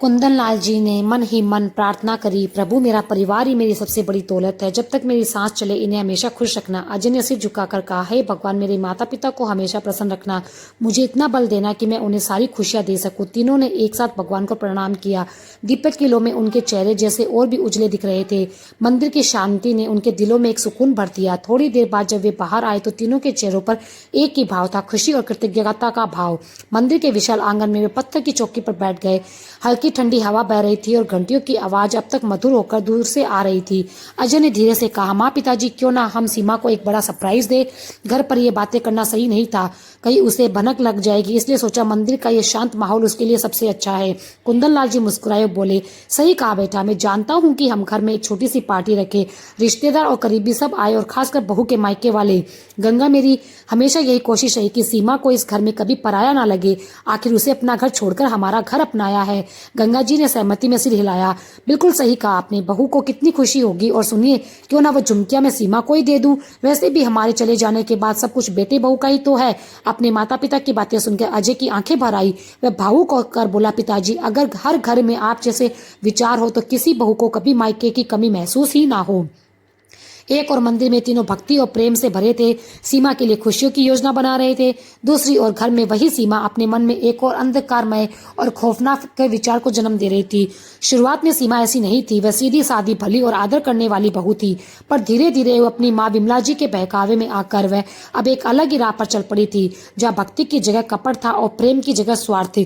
कुंदन लाल जी ने मन ही मन प्रार्थना करी, प्रभु मेरा परिवार ही मेरी सबसे बड़ी दौलत है, जब तक मेरी सांस चले इन्हें हमेशा खुश रखना। अजय ने सिर झुकाकर कहा, हे भगवान, मेरे माता पिता को हमेशा प्रसन्न रखना, मुझे इतना बल देना कि मैं उन्हें सारी खुशियां दे सकूं। तीनों ने एक साथ भगवान को प्रणाम किया। दीपक की लो में उनके चेहरे जैसे और भी उजले दिख रहे थे। मंदिर की शांति ने उनके दिलों में एक सुकून भर दिया। थोड़ी देर बाद जब वे बाहर आए तो तीनों के चेहरों पर एक ही भाव था, खुशी और कृतज्ञता का भाव। मंदिर के विशाल आंगन में वे पत्थर की चौकी पर बैठ गए। हल्की ठंडी हवा बह रही थी और घंटियों की आवाज अब तक मधुर होकर दूर से आ रही थी। अजय ने धीरे से कहा, माँ पिताजी, क्यों ना हम सीमा को एक बड़ा सरप्राइज दे। घर पर ये बातें करना सही नहीं था, कहीं उसे भनक लग जाएगी, इसलिए सोचा मंदिर का ये शांत माहौल उसके लिए सबसे अच्छा है। कुंदन लाल जी मुस्कुराए और बोले, सही कहा बेटा, मैं जानता हूँ कि हम घर में एक छोटी सी पार्टी रखे, रिश्तेदार और करीबी सब आए और खासकर बहू के मायके वाले। गंगा, मेरी हमेशा यही कोशिश रही कि सीमा को इस घर में कभी पराया ना लगे, आखिर उसे अपना घर छोड़कर हमारा घर अपनाया है। गंगा जी ने सहमति में सिर हिलाया, बिल्कुल सही कहा आपने, बहू को कितनी खुशी होगी। और सुनिए, क्यों ना वो झुमकिया मैं सीमा को ही दे दूं, वैसे भी हमारे चले जाने के बाद सब कुछ बेटे बहू का ही तो है। अपने माता पिता की बातें सुनकर अजय की आंखें भर आई। वह भावुक होकर बोला, पिताजी, अगर हर घर में आप जैसे विचार हो तो किसी बहू को कभी मायके की कमी महसूस ही ना हो। एक और मंदिर में तीनों भक्ति और प्रेम से भरे थे, सीमा के लिए खुशियों की योजना बना रहे थे। दूसरी ओर घर में वही सीमा अपने मन में एक और अंधकारमय और खौफनाक के विचार को जन्म दे रही थी। शुरुआत में सीमा ऐसी नहीं थी, वह सीधी सादी, भली और आदर करने वाली बहू थी, पर धीरे धीरे वो अपनी माँ विमला जी के बहकावे में आकर वह अब एक अलग ही राह पर चल पड़ी थी, जहाँ भक्ति की जगह कपट था और प्रेम की जगह स्वार्थ।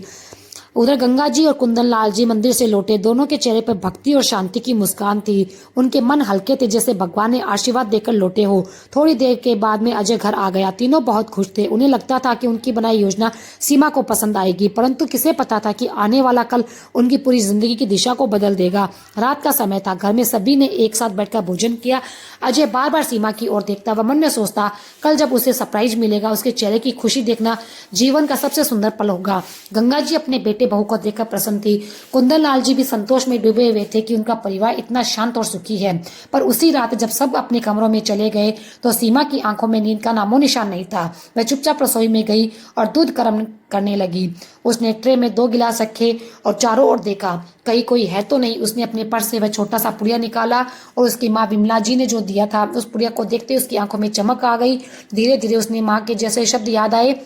उधर गंगा जी और कुंदन लाल जी मंदिर से लौटे। दोनों के चेहरे पर भक्ति और शांति की मुस्कान थी। उनके मन हल्के थे, जैसे भगवान ने आशीर्वाद देकर लौटे हो। थोड़ी देर के बाद में अजय घर आ गया। तीनों बहुत खुश थे। उन्हें लगता था कि उनकी बनाई योजना सीमा को पसंद आएगी, परंतु किसे पता था कि आने वाला कल उनकी पूरी जिंदगी की दिशा को बदल देगा। रात का समय था। घर में सभी ने एक साथ बैठकर भोजन किया। अजय बार बार सीमा की ओर देखता व मन में सोचता, कल जब उसे सरप्राइज मिलेगा, उसके चेहरे की खुशी देखना जीवन का सबसे सुंदर पल होगा। गंगा जी अपने बेटे बेटे बहू को देखकर प्रसन्न थी। कुंदन लाल जी भी संतोष में डूबे हुए थे कि उनका परिवार इतना शांत और सुखी है। पर उसी रात जब सब अपने कमरों में चले गए तो सीमा की आंखों में नींद का नामो निशान नहीं था। वह चुपचाप रसोई में गई और दूध गर्म करने लगी। उसने ट्रे में 2 गिलास रखे और चारों ओर देखा, कहीं कोई है तो नहीं। उसने अपने पर्स से वह छोटा सा पुड़िया निकाला और उसकी माँ विमला जी ने जो दिया था उस पुड़िया को देखते उसकी आंखों में चमक आ गई। धीरे धीरे उसने माँ के जैसे शब्द याद आए,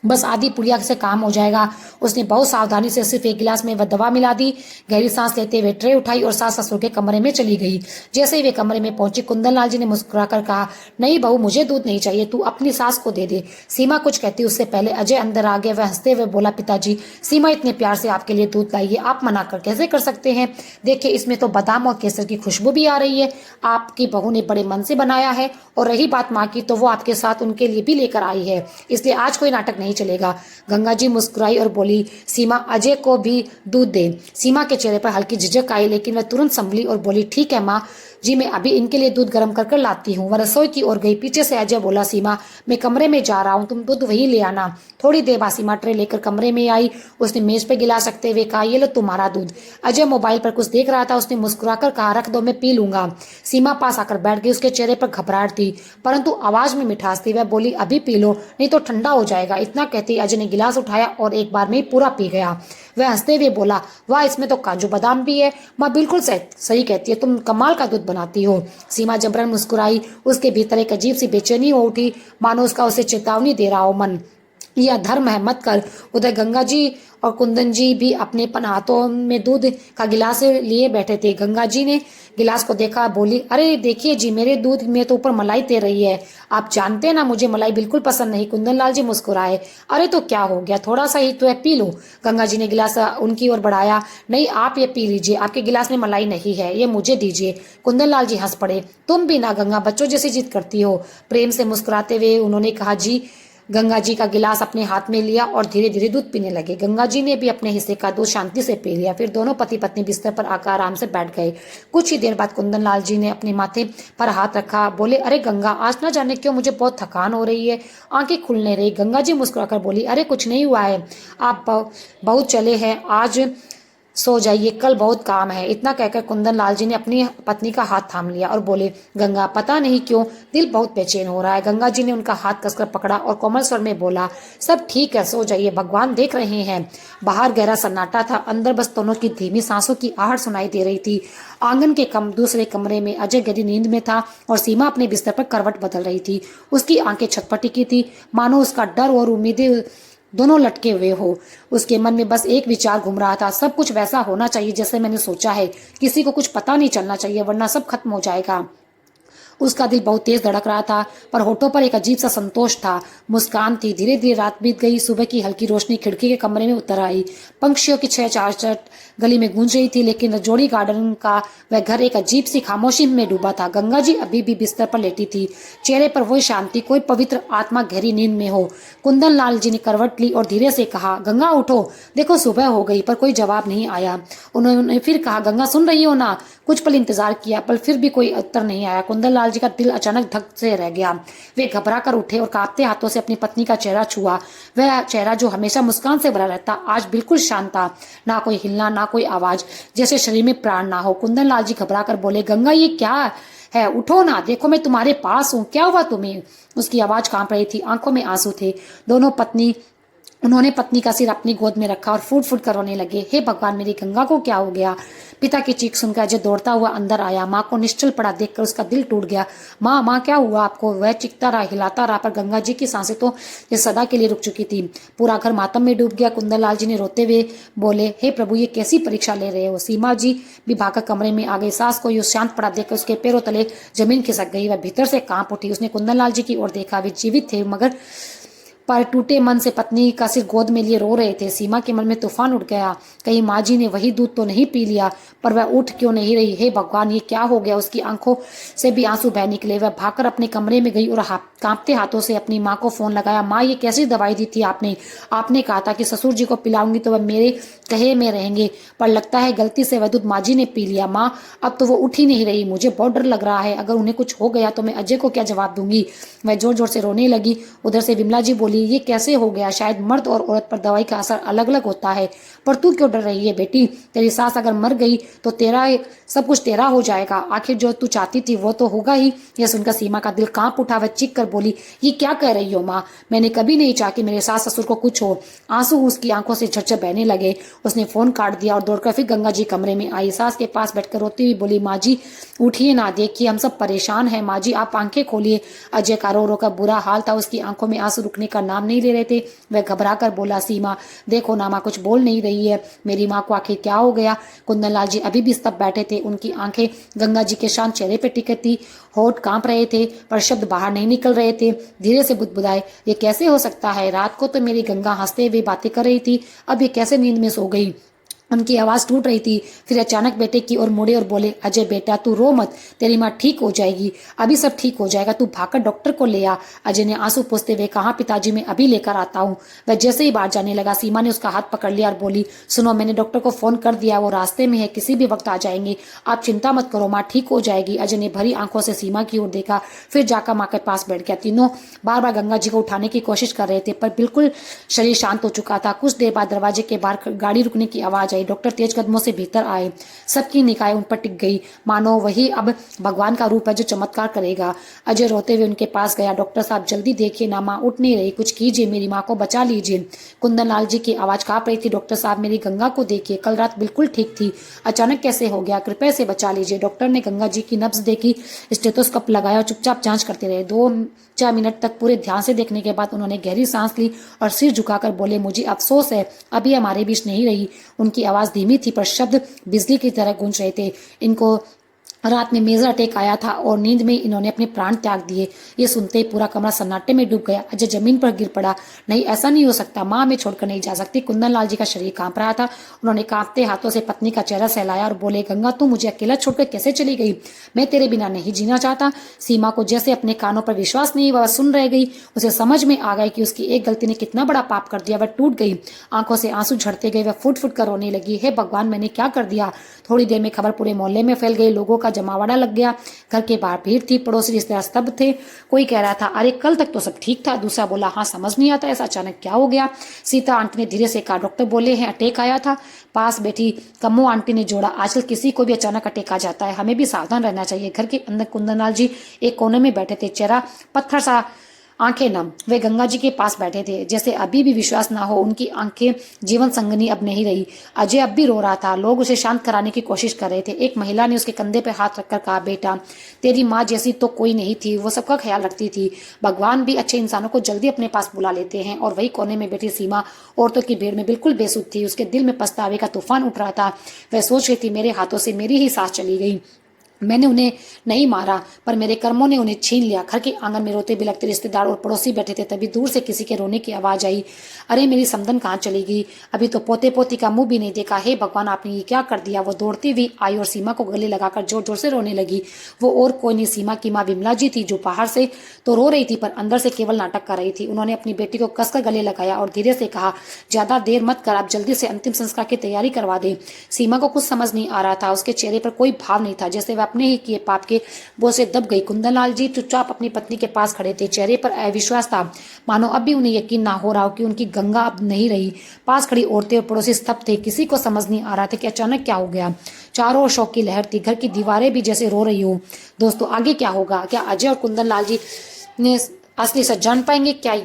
बस आधी पुड़िया से काम हो जाएगा। उसने बहुत सावधानी से सिर्फ 1 गिलास में वह दवा मिला दी। गहरी सांस लेते हुए ट्रे उठाई और सास ससुर के कमरे में चली गई। जैसे ही वे कमरे में पहुंची कुंदन लाल जी ने मुस्कुराकर कहा, नहीं बहू, मुझे दूध नहीं चाहिए, तू अपनी सास को दे दे। सीमा कुछ कहती उससे पहले अजय अंदर आ गया। वह हंसते हुए बोला, पिताजी, सीमा इतने प्यार से आपके लिए दूध लाई है, आप मना कर कैसे कर सकते हैं? देखिए, इसमें तो बादाम और केसर की खुशबू भी आ रही है। आपकी बहू ने बड़े मन से बनाया है। और रही बात माँ की, तो वो आपके साथ उनके लिए भी लेकर आई है, इसलिए आज कोई नाटक नहीं चलेगा। गंगा जी मुस्कुराई और बोली, सीमा, अजय को भी दूध दे। सीमा के चेहरे पर हल्की झिझक आई, लेकिन वह तुरंत संभली और बोली, ठीक है माँ जी, मैं अभी इनके लिए दूध गर्म कर लाती हूँ। वह रसोई की ओर गई। पीछे से अजय बोला, सीमा, मैं कमरे में जा रहा हूँ, तुम दूध वहीं ले आना। थोड़ी देर बाद सीमा ट्रे लेकर कमरे में आई। उसने मेज पे गिलास रखते हुए कहा, ये लो तुम्हारा दूध। अजय मोबाइल पर कुछ देख रहा था। उसने मुस्कुराकर कहा, रख दो, मैं पी लूंगा। सीमा पास आकर बैठ गई। उसके चेहरे पर घबराहट थी, परंतु आवाज में मिठास थी। वह बोली, अभी पी लो, नहीं तो ठंडा हो जाएगा। इतना कहते ही अजय ने गिलास उठाया और एक बार में ही पूरा पी गया। वह हंसते हुए बोला, वाह, इसमें तो काजू बादाम भी है। माँ बिल्कुल सही कहती है, तुम कमाल का दूध बनाती हो। सीमा जबरन मुस्कुराई। उसके भीतर एक अजीब सी बेचैनी हो उठी, मानो उसका उसे चेतावनी दे रहा हो मन, यह धर्म है, मत कर। उधर गंगा जी और कुंदन जी भी अपने हाथों में दूध का गिलास लिए बैठे थे। गंगा जी ने गिलास को देखा, बोली, अरे देखिए जी, मेरे दूध में तो ऊपर मलाई तैर रही है। आप जानते हैं ना, मुझे मलाई बिल्कुल पसंद नहीं। कुंदन लाल जी मुस्कुराए, अरे तो क्या हो गया, थोड़ा सा ही तो है, पी लो। गंगा जी ने गिलास उनकी ओर बढ़ाया, नहीं, आप ये पी लीजिए, आपके गिलास में मलाई नहीं है, ये मुझे दीजिए। कुंदन लाल जी हंस पड़े, तुम भी ना गंगा, बच्चों जैसी जिद करती हो। प्रेम से मुस्कुराते हुए उन्होंने कहा, जी। गंगा जी का गिलास अपने हाथ में लिया और धीरे धीरे दूध पीने लगे। गंगा जी ने भी अपने हिस्से का दूध शांति से पी लिया। फिर दोनों पति पत्नी बिस्तर पर आकर आराम से बैठ गए। कुछ ही देर बाद कुंदन लाल जी ने अपने माथे पर हाथ रखा, बोले, अरे गंगा, आज ना जाने क्यों मुझे बहुत थकान हो रही है, आंखें खुल नहीं रही। गंगा जी मुस्कुराकर बोली, अरे कुछ नहीं हुआ है, आप बहुत चले हैं, आज सो जाइए, कल बहुत काम है। इतना कहकर कुंदन लाल जी ने अपनी पत्नी का हाथ थाम लिया और बोले, गंगा, पता नहीं क्यों दिल बहुत बेचैन हो रहा है। गंगा जी ने उनका हाथ कसकर पकड़ा और कोमल स्वर में बोला, सब ठीक है, सो जाइए, भगवान देख रहे हैं। बाहर गहरा सन्नाटा था, अंदर बस दोनों की धीमी सांसों की आहट सुनाई दे रही थी। आंगन के दूसरे कमरे में अजय गहरी नींद में था और सीमा अपने बिस्तर पर करवट बदल रही थी। उसकी आंखें छत पर टिकी थी, मानो उसका डर और उम्मीदें दोनों लटके हुए हो। उसके मन में बस एक विचार घूम रहा था, सब कुछ वैसा होना चाहिए जैसे मैंने सोचा है। किसी को कुछ पता नहीं चलना चाहिए, वरना सब खत्म हो जाएगा। उसका दिल बहुत तेज धड़क रहा था, पर होठों पर एक अजीब सा संतोष था, मुस्कान थी। धीरे धीरे रात बीत गई। सुबह की हल्की रोशनी खिड़की के कमरे में उतर आई। पंछियों की चहचहाट गली में गूंज रही थी, लेकिन रजोड़ी गार्डन का वह घर एक अजीब सी खामोशी में डूबा था। गंगा जी अभी भी बिस्तर पर लेटी थी, चेहरे पर वही शांति, कोई पवित्र आत्मा गहरी नींद में हो। कुंदन लाल जी ने करवट ली और धीरे से कहा, गंगा उठो, देखो सुबह हो गई। पर कोई जवाब नहीं आया। उन्होंने फिर कहा, गंगा सुन रही हो ना? कुछ पल इंतजार किया, पर फिर भी कोई उत्तर नहीं आया। कुंदन लाल जी का दिल अचानक धक से रह गया। वे घबरा कर उठे और कांपते हाथों से अपनी पत्नी का चेहरा छुआ। वह चेहरा जो हमेशा मुस्कान से भरा रहता, आज बिल्कुल शांत था, ना कोई हिलना, ना कोई आवाज, जैसे शरीर में प्राण ना हो। कुंदन लाल जी घबरा कर बोले, गंगा, ये क्या है? उठो ना, देखो मैं तुम्हारे पास हूँ, क्या हुआ तुम्हें? उसकी आवाज कांप रही थी, आंखों में आंसू थे। उन्होंने पत्नी का सिर अपनी गोद में रखा और फूट फूट कर रोने लगे। हे भगवान, मेरी गंगा को क्या हो गया? पिता की चीख सुनकर अजय दौड़ता हुआ अंदर आया। माँ को निश्चल पड़ा देखकर उसका दिल टूट गया। माँ, माँ, क्या हुआ आपको? वह चीखता रहा, हिलाता रहा, पर गंगा जी की सांसें तो ये सदा के लिए रुक चुकी थी। पूरा घर मातम में डूब गया। कुंदन लाल जी ने रोते हुए बोले, हे प्रभु, ये कैसी परीक्षा ले रहे हो? सीमा जी भी भागकर कमरे में आ गई। सास को यूं शांत पड़ा देखकर उसके पैरों तले जमीन खिसक गई। वह भीतर से कांप उठी। उसने कुंदन लाल जी की ओर देखा। वे जीवित थे, मगर पर टूटे मन से पत्नी का सिर गोद में लिए रो रहे थे। सीमा के मन में तूफान उठ गया, कहीं माँ जी ने वही दूध तो नहीं पी लिया? पर वह उठ क्यों नहीं रही? हे भगवान, ये क्या हो गया? उसकी आंखों से भी आंसू बह निकले। वह भागकर अपने कमरे में गई और कांपते हाथों से अपनी माँ को फोन लगाया। माँ, ये कैसी दवाई दी थी आपने? आपने कहा था कि ससुर जी को पिलाऊंगी तो वह मेरे कहे में रहेंगे, पर लगता है गलती से वह दूध माँ जी ने पी लिया। माँ, अब तो वो उठ ही नहीं रही, मुझे बहुत डर लग रहा है। अगर उन्हें कुछ हो गया तो मैं अजय को क्या जवाब दूंगी? वह जोर जोर से रोने लगी। उधर से विमला जी बोली, ये कैसे हो गया? शायद मर्द और औरत पर दवाई का असर अलग अलग होता है, पर तू क्यों डर रही है बेटी? तेरी सास अगर मर गई तो तेरा सब कुछ तेरा हो जाएगा। आखिर जो तू चाहती थी वो तो होगा ही। यह सुनकर सीमा का दिल कांप उठा। वह चीख कर बोली, ये क्या कह रही हो माँ? मैंने कभी नहीं चाहा कि मेरे सास ससुर को कुछ हो। आंसू उसकी आंखों से झरझर बहने लगे। उसने फोन काट दिया और दौड़कर फिर गंगा जी कमरे में आई। सास के पास बैठकर रोती हुई बोली, माँ जी उठिए ना, देखिए हम सब परेशान हैं। माँ जी आप आंखें खोलिए। अजय का रो रो का बुरा हाल था, उसकी आंखों में आंसू रुकने का नाम नहीं ले रहे थे। वह घबरा कर बोला, सीमा देखो ना, माँ कुछ बोल नहीं रही है। मेरी माँ को आखिर क्या हो गया? कुंदन लाल जी अभी भी स्तब्ध बैठे थे। उनकी आंखें गंगा जी के शांत चेहरे पर टिकी थी। होठ कांप रहे थे पर शब्द बाहर नहीं निकल रहे थे। धीरे से बुदबुदाए, ये कैसे हो सकता है? रात को तो मेरी गंगा हंसते हुए बातें कर रही थी, अब ये कैसे नींद में सो गई? उनकी आवाज टूट रही थी। फिर अचानक बेटे की ओर मुड़े और बोले, अजय बेटा तू रो मत, तेरी माँ ठीक हो जाएगी, अभी सब ठीक हो जाएगा, तू भागकर डॉक्टर को ले आ। अजय ने आंसू पोंछते हुए कहा, पिताजी मैं अभी लेकर आता हूँ। वह जैसे ही बाहर जाने लगा, सीमा ने उसका हाथ पकड़ लिया और बोली, सुनो मैंने डॉक्टर को फोन कर दिया, वो रास्ते में है, किसी भी वक्त आ जाएंगे, आप चिंता मत करो, माँ ठीक हो जाएगी। अजय ने भरी आंखों से सीमा की ओर देखा, फिर जाकर माँ के पास बैठ गया। तीनों बार बार गंगा जी को उठाने की कोशिश कर रहे थे पर बिल्कुल शरीर शांत हो चुका था। कुछ देर बाद दरवाजे के बाहर गाड़ी रुकने की आवाज आई। डॉक्टर तेज कदमों से भीतर आए। सबकी निगाहें उन पर टिक गई, मानो वही अब भगवान का रूप है जो चमत्कार करेगा। अजय रोते हुए उनके पास गया। डॉक्टर साहब जल्दी देखिए ना, माँ उठ नहीं रही, कुछ कीजिए, मेरी माँ को बचा लीजिए। कुंदन लाल जी की आवाज कांप रही थी, डॉक्टर साहब मेरी गंगा को देखिए, कल रात बिल्कुल ठीक थी, अचानक कैसे हो गया? कृपया से बचा लीजिए। डॉक्टर ने गंगा जी की नब्ज देखी, स्टेथोस्कोप लगाया और चुपचाप जांच करते रहे। 2-4 मिनट तक पूरे ध्यान से देखने के बाद उन्होंने गहरी सांस ली और सिर झुकाकर बोले, मुझे अफसोस है अभी हमारे बीच नहीं रही। उनकी आवाज धीमी थी पर शब्द बिजली की तरह गूंज रहे थे। इनको रात में मेजर अटैक आया था और नींद में इन्होंने अपने प्राण त्याग दिए। ये सुनते ही पूरा कमरा सन्नाटे में डूब गया। अजय जमीन पर गिर पड़ा। नहीं ऐसा नहीं हो सकता, माँ हमें छोड़कर नहीं जा सकती। कुंदन लाल जी का शरीर कांप रहा था। उन्होंने कांपते हाथों से पत्नी का चेहरा सहलाया और बोले, गंगा तू मुझे अकेला छोड़कर कैसे चली गई? मैं तेरे बिना नहीं जीना चाहता। सीमा को जैसे अपने कानों पर विश्वास नहीं, वह सुन रह गई। उसे समझ में आ गया कि उसकी एक गलती ने कितना बड़ा पाप कर दिया। वह टूट गई, आंखों से आंसू झड़ते गए। वह फुट फुट कर रोने लगी, हे भगवान मैंने क्या कर दिया? थोड़ी देर में खबर पूरे मोहल्ले में फैल गई। लोगों का जमावड़ा लग गया। घर के बाहर भीड़ थी, पड़ोसी रिश्तेदार स्तब्ध थे। कोई कह रहा था, अरे कल तक तो सब ठीक था। दूसरा बोला, हाँ समझ नहीं आता ऐसा अचानक क्या हो गया। सीता आंटी ने धीरे से कहा, डॉक्टर बोले हैं अटैक आया था। पास बैठी कम्मो आंटी ने जोड़ा, आजकल किसी को भी अचानक अटैक आ जाता है, हमें भी सावधान रहना चाहिए। घर के अंदर कुंदनलाल जी एक कोने में बैठे थे, चेहरा पत्थर सा, आंखें नम। वे गंगा जी के पास बैठे थे, जैसे अभी भी विश्वास ना हो। उनकी आंखें जीवन संगनी अब नहीं रही। अजय अब भी रो रहा था। लोग उसे शांत कराने की कोशिश कर रहे थे। एक महिला ने उसके कंधे पर हाथ रखकर कहा, बेटा तेरी माँ जैसी तो कोई नहीं थी, वो सबका ख्याल रखती थी। भगवान भी अच्छे इंसानों को जल्दी अपने पास बुला लेते हैं। और वही कोने में बैठी सीमा औरतों की भीड़ में बिल्कुल बेसुध थी। उसके दिल में पछतावे का तूफान उठ रहा था। वह सोच रही थी, मेरे हाथों से मेरी ही सांस चली गई। मैंने उन्हें नहीं मारा पर मेरे कर्मों ने उन्हें छीन लिया। घर के आंगन में रोते बिलखते रिश्तेदार और पड़ोसी बैठे थे। तभी दूर से किसी के रोने की आवाज आई, अरे मेरी समधन कहाँ चली गई? अभी तो पोते पोती का मुंह भी नहीं देखा। हे भगवान आपने ये क्या कर दिया? वो दौड़ती हुई आई और सीमा को गले लगाकर जोर जोर से रोने लगी। वो और कोई नहीं, सीमा की माँ विमला जी थी, जो बाहर से तो रो रही थी पर अंदर से केवल नाटक कर रही थी। उन्होंने अपनी बेटी को कसकर गले लगाया और धीरे से कहा, ज्यादा देर मत कर, आप जल्दी से अंतिम संस्कार की तैयारी करवा दे। सीमा को कुछ समझ नहीं आ रहा था। उसके चेहरे पर कोई भाव नहीं था, जैसे वह अपने ही किए पाप के बोझ से दब गई। कुंदन लाल जी चुपचाप अपनी पत्नी के पास खड़े थे। चेहरे पर अविश्वास था, मानो अब भी उन्हें यकीन ना हो रहा हो कि उनकी गंगा अब नहीं रही। पास खड़ी औरतें और पड़ोसी स्तब्ध थे। किसी को समझ नहीं आ रहा था कि अचानक क्या हो गया। चारों ओर शोक की लहर थी। घर की दीवारें भी जैसे रो रही हो। दोस्तों आगे क्या होगा? क्या अजय और कुंदन लाल जी ने असली सच जान पाएंगे? क्या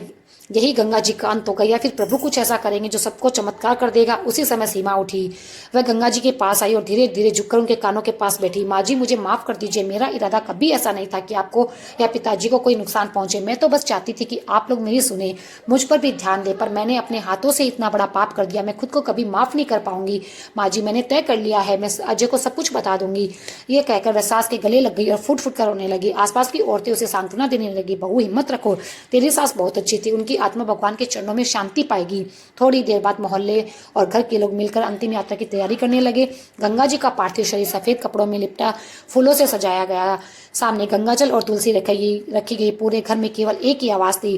यही गंगा जी का अंत होगा या फिर प्रभु कुछ ऐसा करेंगे जो सबको चमत्कार कर देगा? उसी समय सीमा उठी। वह गंगा जी के पास आई और धीरे धीरे झुककर उनके कानों के पास बैठी। माँ जी मुझे माफ कर दीजिए, मेरा इरादा कभी ऐसा नहीं था कि आपको या पिताजी को कोई नुकसान पहुंचे। मैं तो बस चाहती थी कि आप लोग मेरी सुने, मुझ पर भी ध्यान दें, पर मैंने अपने हाथों से इतना बड़ा पाप कर दिया, मैं खुद को कभी माफ नहीं कर पाऊंगी। माँ जी मैंने तय कर लिया है, मैं अजय को सब कुछ बता दूंगी। ये कहकर वह सास के गले लग गई और फुट फुट कर रोने लगी। आसपास की औरतें उसे सांत्वना देने लगी। बहू हिम्मत रखो, तेरी सास बहुत अच्छी थी, उनकी आत्मा भगवान के चरणों में शांति पाएगी। थोड़ी देर बाद मोहल्ले और घर के लोग मिलकर अंतिम यात्रा की तैयारी करने लगे। गंगा जी का पार्थिव शरीर सफेद कपड़ों में लिपटा फूलों से सजाया गया। सामने गंगाजल और तुलसी रखी गई। पूरे घर में केवल एक ही आवाज थी,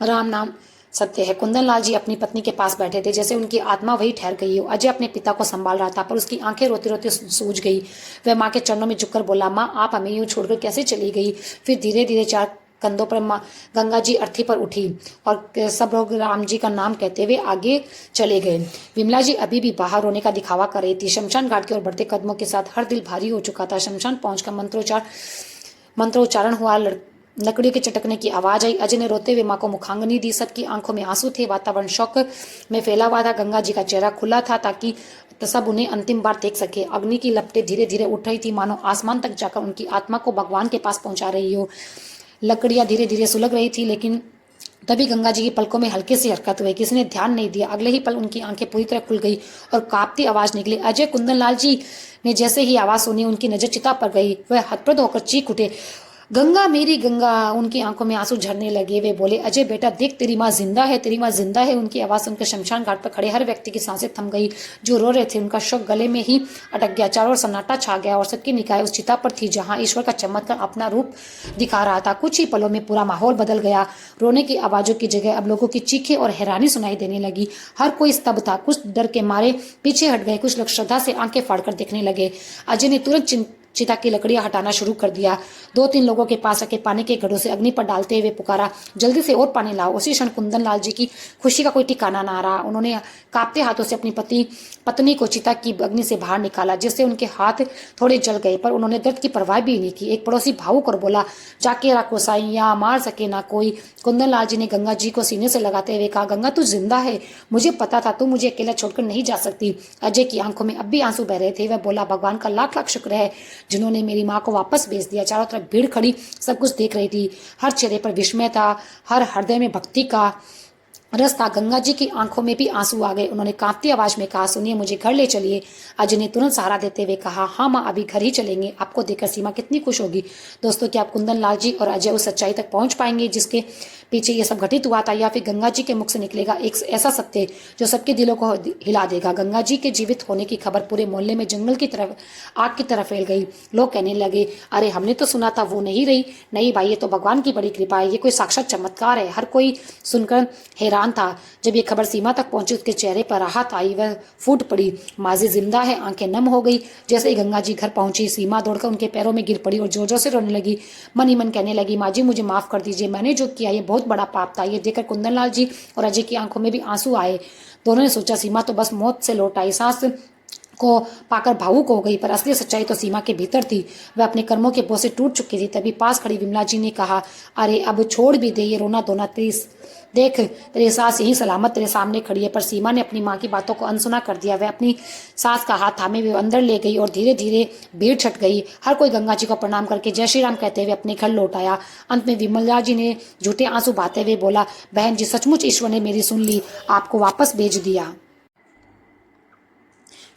राम नाम सत्य है। कुंदन लाल जी अपनी पत्नी के पास बैठे थे, जैसे उनकी आत्मा वही ठहर गई हो। अजय अपने पिता को संभाल रहा था, पर उसकी आंखें रोते रोते सूज गई। वह माँ के चरणों में झुककर बोला, माँ आप हमें यूं छोड़कर कैसे चली गई। फिर धीरे धीरे चार कंधों पर गंगा जी अर्थी पर उठी और सब लोग राम जी का नाम कहते हुए आगे चले गए। विमला जी अभी भी बाहर रोने का दिखावा कर रही थी। शमशान घाट की ओर बढ़ते कदमों के साथ हर दिल भारी हो चुका था। शमशान पहुंचकर मंत्रोच्चारण हुआ। लकड़ियों के चटकने की आवाज आई। अजय ने रोते हुए माँ को मुखांगनी दी। सबकी आंखों में आंसू थे। वातावरण शोक में फैला हुआ था। गंगा जी का चेहरा खुला था ताकि सब उन्हें अंतिम बार देख सके। अग्नि की लपटें धीरे धीरे उठ रही थी, मानो आसमान तक जाकर उनकी आत्मा को भगवान के पास पहुंचा रही हो। लकड़ियां धीरे धीरे सुलग रही थी, लेकिन तभी गंगा जी की पलकों में हल्की सी हरकत हुई। किसी ने ध्यान नहीं दिया। अगले ही पल उनकी आंखें पूरी तरह खुल गई और कांपती आवाज निकली, अजय। कुंदन लाल जी ने जैसे ही आवाज सुनी, उनकी नजर चिता पर गई। वह हतप्रद होकर चीख उठे, गंगा मेरी गंगा। उनकी आंखों में आंसू झरने लगे। वे बोले, अजय बेटा देख, तेरी माँ जिंदा है, तेरी माँ जिंदा है। उनकी आवाज सुनकर शमशान घाट पर खड़े हर व्यक्ति की सांसें थम गई। जो रो रहे थे उनका शोक गले में ही अटक गया। चारों ओर सन्नाटा छा गया और सबकी निगाहें उस चिता पर थी जहां ईश्वर का चमत्कार अपना रूप दिखा रहा था। कुछ ही पलों में पूरा माहौल बदल गया। रोने की आवाजों की जगह अब लोगों की चीखें और हैरानी सुनाई देने लगी। हर कोई स्तब्ध था। कुछ डर के मारे पीछे हट गए, कुछ लोग श्रद्धा से आंखें फाड़कर देखने लगे। अजय ने तुरंत चिता की लकड़ियां हटाना शुरू कर दिया। 2-3 लोगों के पास रखे पानी के घड़ों से अग्नि पर डालते हुए पुकारा, जल्दी से और पानी लाओ। उसी क्षण कुंदन लाल जी की खुशी का कोई ठिकाना ना रहा। उन्होंने कांपते हाथों से अपनी पत्नी को चिता की अग्नि से बाहर निकाला, जिससे उनके हाथ थोड़े जल गए, पर उन्होंने दर्द की परवाह भी नहीं की। एक पड़ोसी भावुक और बोला, जाके रखो साईं, मार सके ना कोई। कुंदन लाल जी ने गंगा जी को सीने से लगाते हुए कहा, गंगा तू जिंदा है, मुझे पता था तू मुझे अकेला छोड़कर नहीं जा सकती। अजय की आंखों में अब भी आंसू बह रहे थे। वह बोला, भगवान का लाख लाख शुक्र है जिन्होंने मेरी माँ को वापस भेज दिया। चारों तरफ भीड़ खड़ी सब कुछ देख रही थी। हर चेहरे पर विस्मय था, हर हृदय में भक्ति का रस था। गंगा जी की आंखों में भी आंसू आ गए। उन्होंने कांपती आवाज में कहा, सुनिए, मुझे घर ले चलिए। अजय ने तुरंत सहारा देते हुए कहा, हाँ माँ, अभी घर ही चलेंगे। आपको देखकर सीमा कितनी खुश होगी। दोस्तों, क्या आप कुंदन लाल जी और अजय उस सच्चाई तक पहुंच पाएंगे जिसके पीछे ये सब घटित हुआ था, या फिर गंगा जी के मुख से निकलेगा एक ऐसा सत्य जो सबके दिलों को हिला देगा। गंगा जी के जीवित होने की खबर पूरे मोहल्ले में जंगल की तरफ आग की तरह फैल गई। लोग कहने लगे, अरे हमने तो सुना था वो नहीं रही। नहीं भाई, ये तो भगवान की बड़ी कृपा है, ये कोई साक्षात चमत्कार है। हर कोई सुनकर हैरान था। जब ये खबर सीमा तक पहुंची, उसके चेहरे पर राहत आई। वह फूट पड़ी, माजी जिंदा है। आंखें नम हो गई। जैसे ही गंगा जी घर पहुंची, सीमा दौड़कर उनके पैरों में गिर पड़ी और जोर जोर से रोने लगी। मन ही मन कहने लगी, माँ जी मुझे माफ कर दीजिए, मैंने जो किया ये बहुत बड़ा पाप था। ये देखकर कुंदन लाल जी और अजय की आंखों में भी आंसू आए। दोनों ने सोचा, सीमा तो बस मौत से लौट आई। सांस को पाकर भावुक हो गई, पर असली सच्चाई तो सीमा के भीतर थी। वह अपने कर्मों के बोझ से टूट चुकी थी। तभी पास खड़ी विमला जी ने कहा, अरे अब छोड़ भी दे ये रोना धोना, प्लीज देख, तेरी सास यही सलामत तेरे सामने खड़ी है। पर सीमा ने अपनी माँ की बातों को अनसुना कर दिया। वह अपनी सास का हाथ थामे हुए अंदर ले गई और धीरे धीरे भीड़ छट गई। हर कोई गंगा जी को प्रणाम करके जय श्री राम कहते हुए अपने घर लौट आया। अंत में विमला जी ने झूठे आंसू बहाते हुए बोला, बहन जी, सचमुच ईश्वर ने मेरी सुन ली, आपको वापस भेज दिया।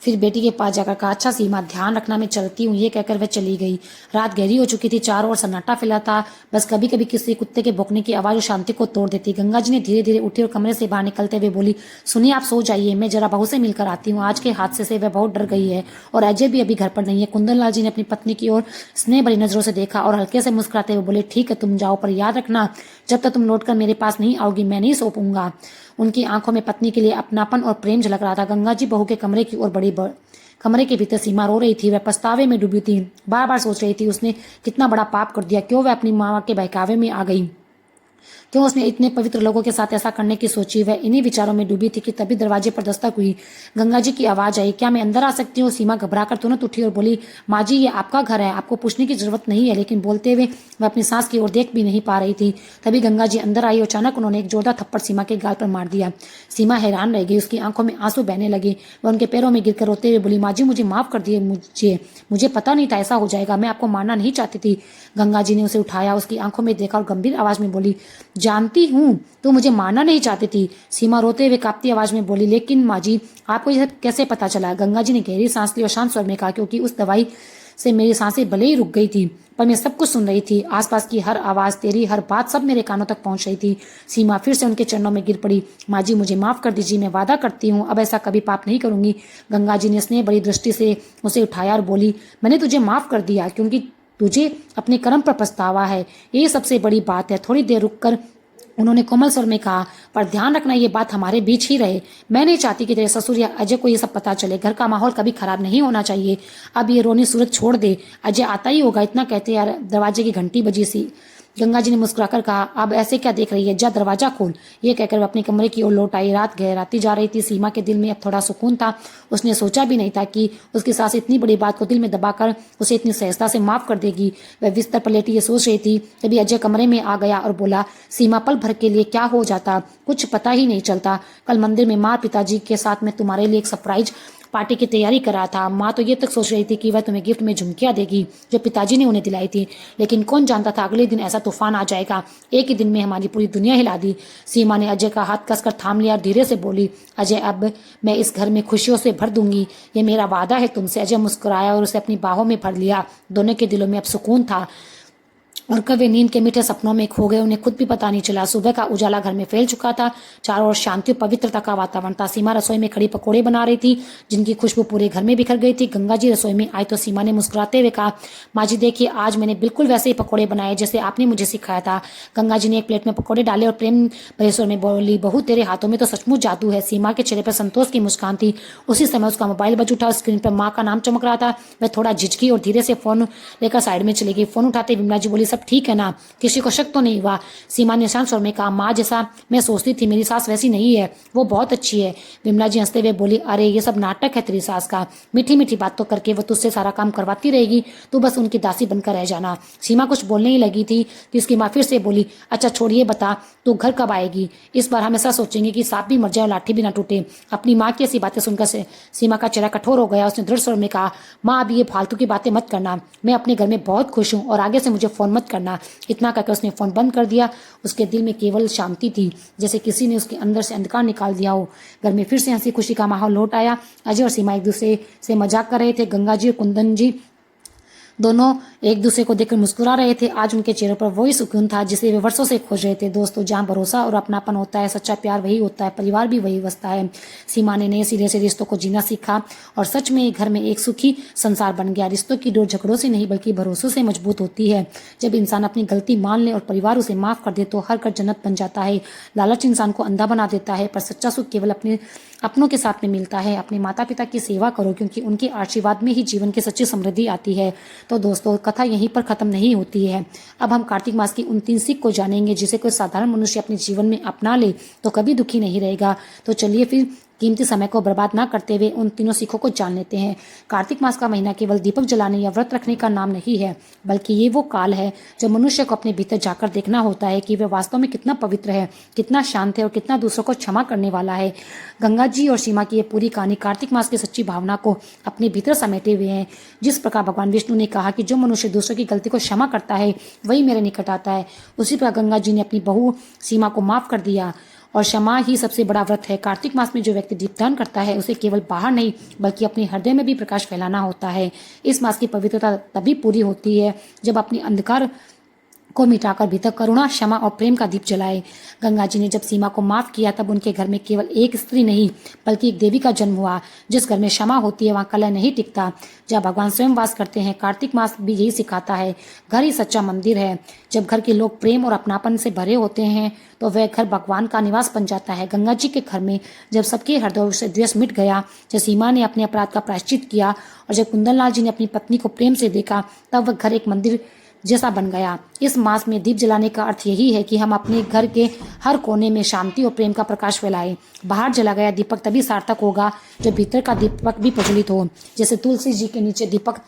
फिर बेटी के पास जाकर कहा, अच्छा सीमा, ध्यान रखना, मैं चलती हूँ। ये कहकर वह चली गई। रात गहरी हो चुकी थी। चारों ओर सन्नाटा फैला था। बस कभी कभी किसी कुत्ते के भौंकने की आवाज शांति को तोड़ देती। गंगा जी ने धीरे धीरे उठी और कमरे से बाहर निकलते हुए बोली, सुनिए, आप सो जाइए, मैं जरा बहू से मिलकर आती हूँ। आज के हादसे से वह बहुत डर गई है और अजय भी अभी घर पर नहीं है। कुंदन लाल जी ने अपनी पत्नी की ओर स्नेह भरी नजरों से देखा और हल्के से मुस्कुराते हुए बोले, ठीक है, तुम जाओ, पर याद रखना, जब तक तुम लौटकर मेरे पास नहीं आओगी मैं नहीं सो पाऊंगा। उनकी आंखों में पत्नी के लिए अपनापन और प्रेम झलक रहा था। गंगा जी बहू के कमरे की ओर बढ़ी। कमरे के भीतर सीमा रो रही थी। वह पछतावे में डूबी थी। बार बार सोच रही थी, उसने कितना बड़ा पाप कर दिया। क्यों वह अपनी माँ के बहकावे में आ गई। क्यों उसने इतने पवित्र लोगों के साथ ऐसा करने की सोची। वह इन्हीं विचारों में डूबी थी कि तभी दरवाजे पर दस्तक हुई। गंगा जी की आवाज आई, क्या मैं अंदर आ सकती हूँ। सीमा घबराकर तुरंत उठी और बोली, माँ जी, ये आपका घर है, आपको पूछने की जरूरत नहीं है। लेकिन बोलते हुए वह अपनी सास की ओर देख भी नहीं पा रही थी। तभी गंगा जी अंदर आई और अचानक उन्होंने एक जोरदार थप्पड़ सीमा के गाल पर मार दिया। सीमा हैरान रह गई। उसकी आंखों में आंसू बहने लगे। वह उनके पैरों में गिरकर रोते हुए बोली, माँ जी, मुझे माफ कर दिए, मुझे पता नहीं था ऐसा हो जाएगा, मैं आपको मारना नहीं चाहती थी। गंगा जी ने उसे उठाया, उसकी आंखों में देखा और गंभीर आवाज में बोली, जानती हूँ तू मुझे मारना नहीं चाहती थी। सीमा रोते हुए कांपती आवाज में बोली, लेकिन माँ जी, आपको यह कैसे पता चला। गंगा जी ने गहरी सांस ली और शांत स्वर में कहा, क्योंकि उस दवाई से मेरी सांसें भले ही रुक गई थी, पर मैं सब कुछ सुन रही थी। आसपास की हर आवाज़, तेरी हर बात, सब मेरे कानों तक पहुंच रही थी। सीमा फिर से उनके चरणों में गिर पड़ी। माँ जी, मुझे माफ़ कर दीजिए, मैं वादा करती हूँ अब ऐसा कभी पाप नहीं करूंगी। गंगा जी ने स्नेह बड़ी दृष्टि से उसे उठाया और बोली, मैंने तुझे माफ़ कर दिया क्योंकि तुझे अपने कर्म पर पछतावा है, ये सबसे बड़ी बात है। थोड़ी देर रुककर उन्होंने कोमल स्वर में कहा, पर ध्यान रखना ये बात हमारे बीच ही रहे। मैं नहीं चाहती कि तेरे ससुर या अजय को ये सब पता चले। घर का माहौल कभी खराब नहीं होना चाहिए। अब ये रोनी सूरत छोड़ दे, अजय आता ही होगा। इतना कहते यार दरवाजे की घंटी बजी सी। गंगा जी ने मुस्कुराकर कहा, अब ऐसे क्या देख रही है, जा दरवाजा खोल। ये कहकर वह अपने कमरे की ओर लौट आई। रात गहराती जा रही थी। सीमा के दिल में अब थोड़ा सुकून था। उसने सोचा भी नहीं था कि उसकी सास इतनी बड़ी बात को दिल में दबाकर उसे इतनी सहजता से माफ कर देगी। वह बिस्तर पर लेटी ये सोच रही थी, तभी अजय कमरे में आ गया और बोला, सीमा, पल भर के लिए क्या हो जाता, कुछ पता ही नहीं चलता। कल मंदिर में माँ पिताजी के साथ मैं तुम्हारे लिए एक सरप्राइज पार्टी की तैयारी कर रहा था। माँ तो ये तक सोच रही थी कि वह तुम्हें गिफ्ट में झुमकियाँ देगी जो पिताजी ने उन्हें दिलाई थी, लेकिन कौन जानता था अगले दिन ऐसा तूफान आ जाएगा। एक ही दिन में हमारी पूरी दुनिया हिला दी। सीमा ने अजय का हाथ कसकर थाम लिया और धीरे से बोली, अजय, अब मैं इस घर में खुशियों से भर दूंगी, ये मेरा वादा है तुमसे। अजय मुस्कुराया और उसे अपनी बाहों में भर लिया। दोनों के दिलों में अब सुकून था और कब वे नींद के मीठे सपनों में खो गए, उन्हें खुद भी पता नहीं चला। सुबह का उजाला घर में फैल चुका था। चारों ओर शांति और पवित्रता का वातावरण था। सीमा रसोई में खड़ी पकौड़े बना रही थी, जिनकी खुशबू पूरे घर में बिखर गई थी। गंगा जी रसोई में आई तो सीमा ने मुस्कुराते हुए कहा, माँ जी देखिए, आज मैंने बिल्कुल वैसे ही पकौड़े बनाए जैसे आपने मुझे सिखाया था। गंगा जी ने एक प्लेट में पकौड़े डाले और प्रेम भरे स्वर में बोली, बहू तेरे हाथों में तो सचमुच जादू है। सीमा के चेहरे पर संतोष की मुस्कान थी। उसी समय उसका मोबाइल बज उठा। स्क्रीन पर माँ का नाम चमक रहा था। वह थोड़ा झिझकी और धीरे से फोन लेकर साइड में चली गई। फोन उठाते विमला जी बोली, सब ठीक है ना, किसी को शक तो नहीं हुआ? सीमा ने शांत स्वर में कहा, माँ जैसा मैं सोचती थी मेरी सास वैसी नहीं है, वो बहुत अच्छी है। विमला जी हंसते हुए बोली, अरे ये सब नाटक है तेरी सास का, मीठी मीठी बात तो करके वो तुझसे सारा काम करवाती रहेगी, तू बस उनकी दासी बनकर रह जाना। सीमा कुछ बोलने ही लगी थी कि उसकी माँ फिर से बोली, अच्छा छोड़िए, बता तू घर कब आएगी? इस बार हमेशा सोचेंगे कि सांप भी मर जाए और लाठी भी ना टूटे। अपनी माँ की ऐसी बातें सुनकर से सीमा का चेहरा कठोर हो गया। उसने दृढ़ स्वर में कहा, माँ अब ये फालतू की बातें मत करना, मैं अपने घर में बहुत खुश हूँ और आगे से मुझे फोन मत करना। इतना कहकर उसने फोन बंद कर दिया। उसके दिल में केवल शांति थी, जैसे किसी ने उसके अंदर से अंधकार निकाल दिया हो। घर में फिर से हंसी खुशी का माहौल लौट आया। अजय और सीमा एक दूसरे से मजाक कर रहे थे। गंगा जी और कुंदन जी दोनों एक दूसरे को देखकर मुस्कुरा रहे थे। आज उनके चेहरों पर वही सुकून था जिसे वे वर्षों से खोज रहे थे। दोस्तों, जहाँ भरोसा और अपनापन होता है, सच्चा प्यार वही होता है, परिवार भी वही बसता है। सीमा ने नए सिरे से रिश्तों को जीना सीखा और सच में घर में एक सुखी संसार बन गया। रिश्तों की डोर झगड़ों से नहीं बल्कि भरोसों से मजबूत होती है। जब इंसान अपनी गलती मान ले और परिवार उसे माफ कर दे तो हर घर जन्नत बन जाता है। लालच इंसान को अंधा बना देता है, पर सच्चा सुख केवल अपनों के साथ में मिलता है। अपने माता पिता की सेवा करो, क्योंकि उनके आशीर्वाद में ही जीवन की सच्ची समृद्धि आती है। तो दोस्तों, कथा यहीं पर खत्म नहीं होती है। अब हम कार्तिक मास की उन 3 सीख को जानेंगे जिसे कोई साधारण मनुष्य अपने जीवन में अपना ले तो कभी दुखी नहीं रहेगा। तो चलिए फिर कीमती समय को बर्बाद ना करते हुए उन तीनों सीखों को जान लेते हैं। कार्तिक मास का महीना केवल दीपक जलाने या व्रत रखने का नाम नहीं है, बल्कि ये वो काल है जब मनुष्य को अपने भीतर जाकर देखना होता है कि वह वास्तव में कितना पवित्र है, कितना शांत है और कितना दूसरों को क्षमा करने वाला है। गंगा जी और सीमा की ये पूरी कहानी कार्तिक मास की सच्ची भावना को अपने भीतर समेटे हुए है। जिस प्रकार भगवान विष्णु ने कहा कि जो मनुष्य दूसरों की गलती को क्षमा करता है वही मेरे निकट आता है, उसी प्रकार गंगा जी ने अपनी बहू सीमा को माफ कर दिया। और क्षमा ही सबसे बड़ा व्रत है। कार्तिक मास में जो व्यक्ति दीपदान करता है उसे केवल बाहर नहीं बल्कि अपने हृदय में भी प्रकाश फैलाना होता है। इस मास की पवित्रता तभी पूरी होती है जब अपनी अंधकार को मिटाकर भीतर करुणा, क्षमा और प्रेम का दीप जलाए। गंगा जी ने जब सीमा को माफ किया तब उनके घर में केवल एक स्त्री नहीं बल्कि एक देवी का जन्म हुआ। जिस घर में क्षमा होती है वहाँ कलह नहीं टिकता, जहाँ भगवान स्वयं वास करते हैं। कार्तिक मास भी यही सिखाता है। घर ही सच्चा मंदिर है। जब घर के लोग प्रेम और अपनापन से भरे होते हैं तो वह घर भगवान का निवास बन जाता है। गंगा जी के घर में जब सबके हृदय से द्वेष मिट गया, जब सीमा ने अपने अपराध का प्रायश्चित किया और जब कुंदन लाल जी ने अपनी पत्नी को प्रेम से देखा, तब वह घर एक मंदिर जैसा बन गया। इस मास में दीप जलाने का अर्थ यही है कि हम अपने घर के हर कोने में शांति और प्रेम का प्रकाश फैलाएं। बाहर जला गया दीपक तभी सार्थक होगा जब भीतर का दीपक भी प्रज्वलित हो। जैसे तुलसी जी के नीचे दीपक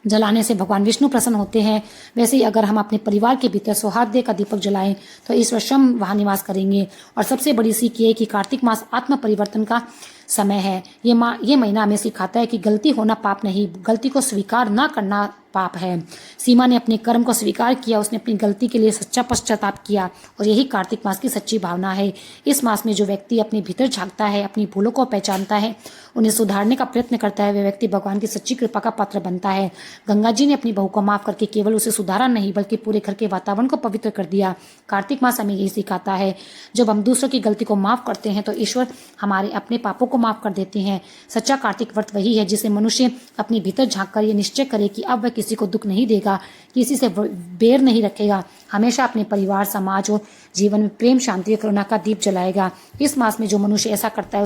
जलाने से भगवान विष्णु प्रसन्न होते हैं, वैसे ही अगर हम अपने परिवार के भीतर सौहार्द का दीपक जलाएं तो ईश्वर स्वयं वहाँ निवास करेंगे। और सबसे बड़ी सीख ये है कि कार्तिक मास आत्म परिवर्तन का समय है। ये महीना हमें सिखाता है कि गलती होना पाप नहीं, गलती को स्वीकार ना करना पाप है। सीमा ने अपने कर्म को स्वीकार किया, उसने अपनी गलती के लिए सच्चा पश्चाताप किया और यही कार्तिक मास की सच्ची भावना है। इस मास में जो व्यक्ति अपने भीतर झांकता है, अपनी भूलों को पहचानता है, उन्हें सुधारने का प्रयत्न करता है, वह व्यक्ति भगवान की सच्ची कृपा का पात्र बनता है। गंगा जी ने अपनी बहू को माफ करके केवल उसे सुधारा नहीं बल्कि पूरे घर के वातावरण को पवित्र कर दिया। कार्तिक मास हमें यही सिखाता है, जब हम दूसरों की गलती को माफ करते हैं तो ईश्वर हमारे अपने पापों को माफ कर देते हैं। सच्चा कार्तिक व्रत वही है जिसे मनुष्य अपने भीतर झांक कर ये निश्चय करे कि अब वह किसी को दुख नहीं देगा, किसी से बैर नहीं रखेगा, हमेशा अपने परिवार, समाज और जीवन में प्रेम, शांति और करुणा का दीप जलाएगा। इस मास में जो मनुष्य ऐसा करता है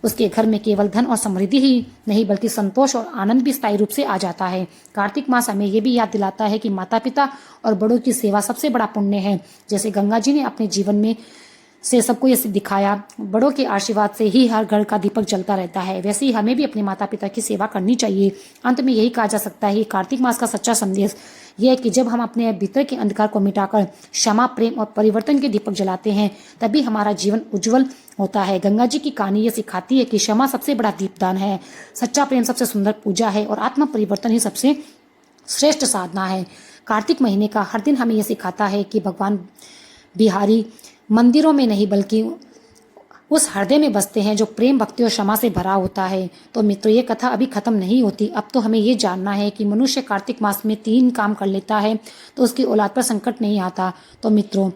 उसके घर में केवल धन और समृद्धि ही नहीं बल्कि संतोष और आनंद भी स्थायी रूप से आ जाता है। कार्तिक मास हमें यह भी याद दिलाता है कि माता पिता और बड़ों की सेवा सबसे बड़ा पुण्य है। जैसे गंगा जी ने अपने जीवन में से सबको ये दिखाया, बड़ों के आशीर्वाद से ही हर घर का दीपक जलता रहता है, वैसे ही हमें भी अपने माता पिता की सेवा करनी चाहिए। अंत में यही कहा जा सकता है कि कार्तिक मास का सच्चा संदेश यह है कि जब हम अपने भीतर के अंधकार को मिटाकर क्षमा, प्रेम और परिवर्तन के दीपक जलाते हैं, तभी हमारा जीवन उज्जवल होता है। गंगा जी की कहानी ये सिखाती है कि क्षमा सबसे बड़ा दीपदान है, सच्चा प्रेम सबसे सुंदर पूजा है और आत्म परिवर्तन ही सबसे श्रेष्ठ साधना है। कार्तिक महीने का हर दिन हमें यह सिखाता है कि भगवान बिहारी मंदिरों में नहीं बल्कि उस हृदय में बसते हैं जो प्रेम, भक्ति और क्षमा से भरा होता है। तो मित्रों, ये कथा अभी खत्म नहीं होती। अब तो हमें ये जानना है कि मनुष्य कार्तिक मास में 3 काम कर लेता है तो उसकी औलाद पर संकट नहीं आता। तो मित्रों,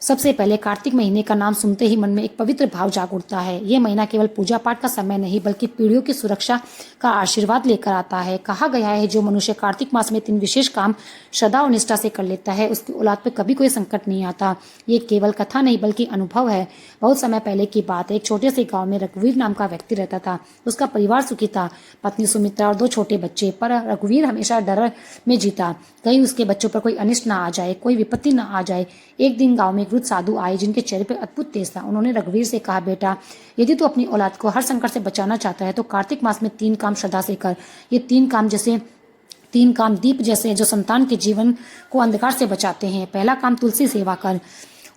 सबसे पहले कार्तिक महीने का नाम सुनते ही मन में एक पवित्र भाव जाग उठता है। ये महीना केवल पूजा पाठ का समय नहीं बल्कि पीढ़ियों की सुरक्षा का आशीर्वाद लेकर आता है। कहा गया है, जो मनुष्य कार्तिक मास में 3 विशेष काम श्रद्धा और निष्ठा से कर लेता है उसकी औलाद पर कभी कोई संकट नहीं आता। ये केवल कथा नहीं बल्कि अनुभव है। बहुत समय पहले की बात है, एक छोटे से गाँव में रघुवीर नाम का व्यक्ति रहता था। उसका परिवार सुखी था, पत्नी सुमित्रा और 2 छोटे बच्चे। पर रघुवीर हमेशा डर में जीता, कहीं उसके बच्चों पर कोई अनिष्ट ना आ जाए, कोई विपत्ति ना आ जाए। एक दिन गांव में वृद्ध साधु आए जिनके चेहरे पर अद्भुत तेज था। उन्होंने रघुवीर से कहा, बेटा, यदि तू अपनी औलाद को हर संकट से बचाना चाहता है तो कार्तिक मास में 3 काम श्रद्धा से कर। ये 3 काम दीप जैसे हैं जो संतान के जीवन को अंधकार से बचाते हैं। पहला काम तुलसी सेवा कर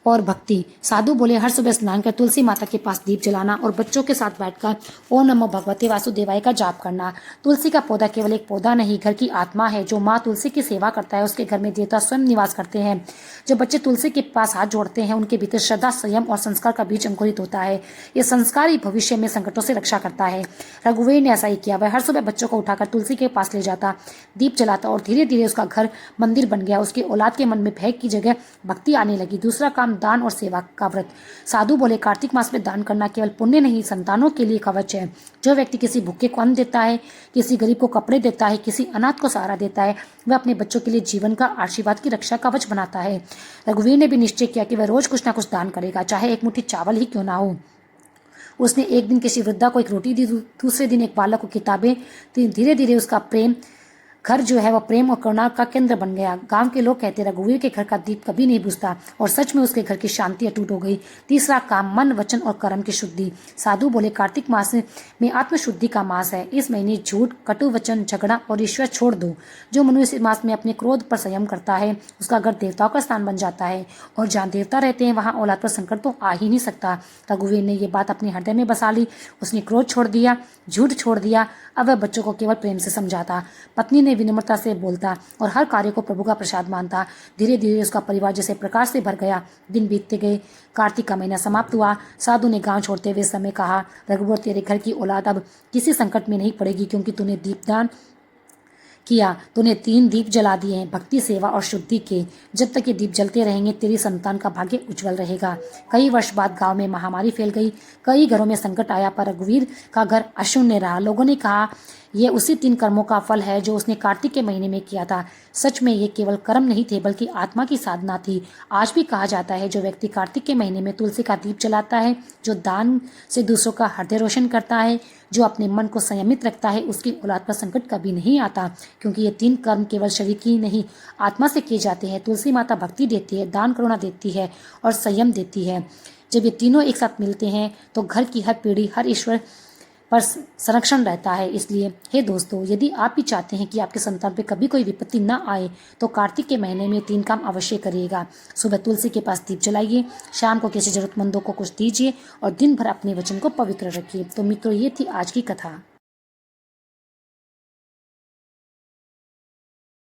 और भक्ति। साधु बोले, हर सुबह स्नान कर तुलसी माता के पास दीप जलाना और बच्चों के साथ बैठकर ओम नमो भगवते वासुदेवाय का जाप करना। तुलसी का पौधा केवल एक पौधा नहीं, घर की आत्मा है। जो माँ तुलसी की सेवा करता है उसके घर में देवता स्वयं निवास करते हैं। जो बच्चे तुलसी के पास हाथ जोड़ते हैं उनके भीतर श्रद्धा, संयम और संस्कार का बीज अंकुरित होता है। ये संस्कार ही भविष्य में संकटों से रक्षा करता है। रघुवीर ने ऐसा ही किया। वह हर सुबह बच्चों को उठाकर तुलसी के पास ले जाता, दीप जलाता और धीरे धीरे उसका घर मंदिर बन गया। उसकी औलाद के मन में भय की जगह भक्ति आने लगी। दूसरा काम दान और सेवा का व्रत। साधु बोले, कार्तिक मास में दान करना केवल पुण्य नहीं, संतानों के लिए कवच है। जो व्यक्ति किसी भूखे को अन्न देता है, किसी गरीब को कपड़े देता है, किसी अनाथ को सहारा देता है, वह अपने बच्चों के लिए जीवन का आशीर्वाद की रक्षा कवच बनाता है। रघुवीर ने भी निश्चय किया कि वह रोज कुछ ना कुछ दान करेगा, चाहे एक मुट्ठी चावल ही क्यों ना हो। उसने एक दिन किसी वृद्धा को एक रोटी दी, दूसरे दिन एक बालक को किताबें। धीरे धीरे उसका घर जो है वह प्रेम और करुणा का केंद्र बन गया। गांव के लोग कहते, रघुवीर के घर का दीप कभी नहीं बुझता, और सच में उसके घर की शांति अटूट हो गई। तीसरा काम मन, वचन और कर्म की शुद्धि। साधु बोले, कार्तिक मास में आत्मशुद्धि का मास है। इस महीने झूठ, कटु वचन, झगड़ा और ईश्वर छोड़ दो। जो मनुष्य इस मास में अपने क्रोध पर संयम करता है उसका घर देवताओं का स्थान बन जाता है, और जहाँ देवता रहते हैं वहाँ औलाद पर संकट तो आ ही नहीं सकता। रघुवीर ने ये बात अपने हृदय में बसा ली। उसने क्रोध छोड़ दिया, झूठ छोड़ दिया। अब वह बच्चों को केवल प्रेम से समझाता, पत्नी ने विनम्रता से बोलता और हर कार्य को प्रभु का प्रसाद मानता। धीरे धीरे उसका परिवार जैसे प्रकाश से भर गया। दिन बीतते गए, कार्तिक का महीना समाप्त हुआ। साधु ने गांव छोड़ते हुए समय कहा, रघुवर, तेरे घर की औलाद अब किसी संकट में नहीं पड़ेगी, क्योंकि तूने दीपदान किया। तूने 3 दीप जला दिए हैं, भक्ति, सेवा और शुद्धि के। जब तक ये दीप जलते रहेंगे तेरी संतान का भाग्य उज्जवल रहेगा। कई वर्ष बाद गांव में महामारी फैल गई। कई घरों में संकट आया, पर रघुवीर का घर अशून्य रहा। लोगों ने कहा, ये उसी 3 कर्मों का फल है जो उसने कार्तिक के महीने में किया था। सच में ये केवल कर्म नहीं थे बल्कि आत्मा की साधना थी। आज भी कहा जाता है, जो व्यक्ति कार्तिक के महीने में तुलसी का दीप जलाता है, जो दान से दूसरों का हृदय रोशन करता है, जो अपने मन को संयमित रखता है, उसकी औलाद पर संकट कभी नहीं आता, क्योंकि ये 3 कर्म केवल शरीर की नहीं, आत्मा से किए जाते हैं। तुलसी माता भक्ति देती है, दान करुणा देती है और संयम देती है। जब ये तीनों एक साथ मिलते हैं तो घर की हर पीढ़ी, हर ईश्वर पर संरक्षण रहता है। इसलिए हे दोस्तों, यदि आप भी चाहते हैं कि आपके संतान पे कभी कोई विपत्ति न आए तो कार्तिक के महीने में 3 काम अवश्य करिएगा। सुबह तुलसी के पास दीप जलाइए, शाम को किसी जरूरतमंदों को कुछ दीजिए और दिन भर अपने वचन को पवित्र रखिए। तो मित्रों, ये थी आज की कथा।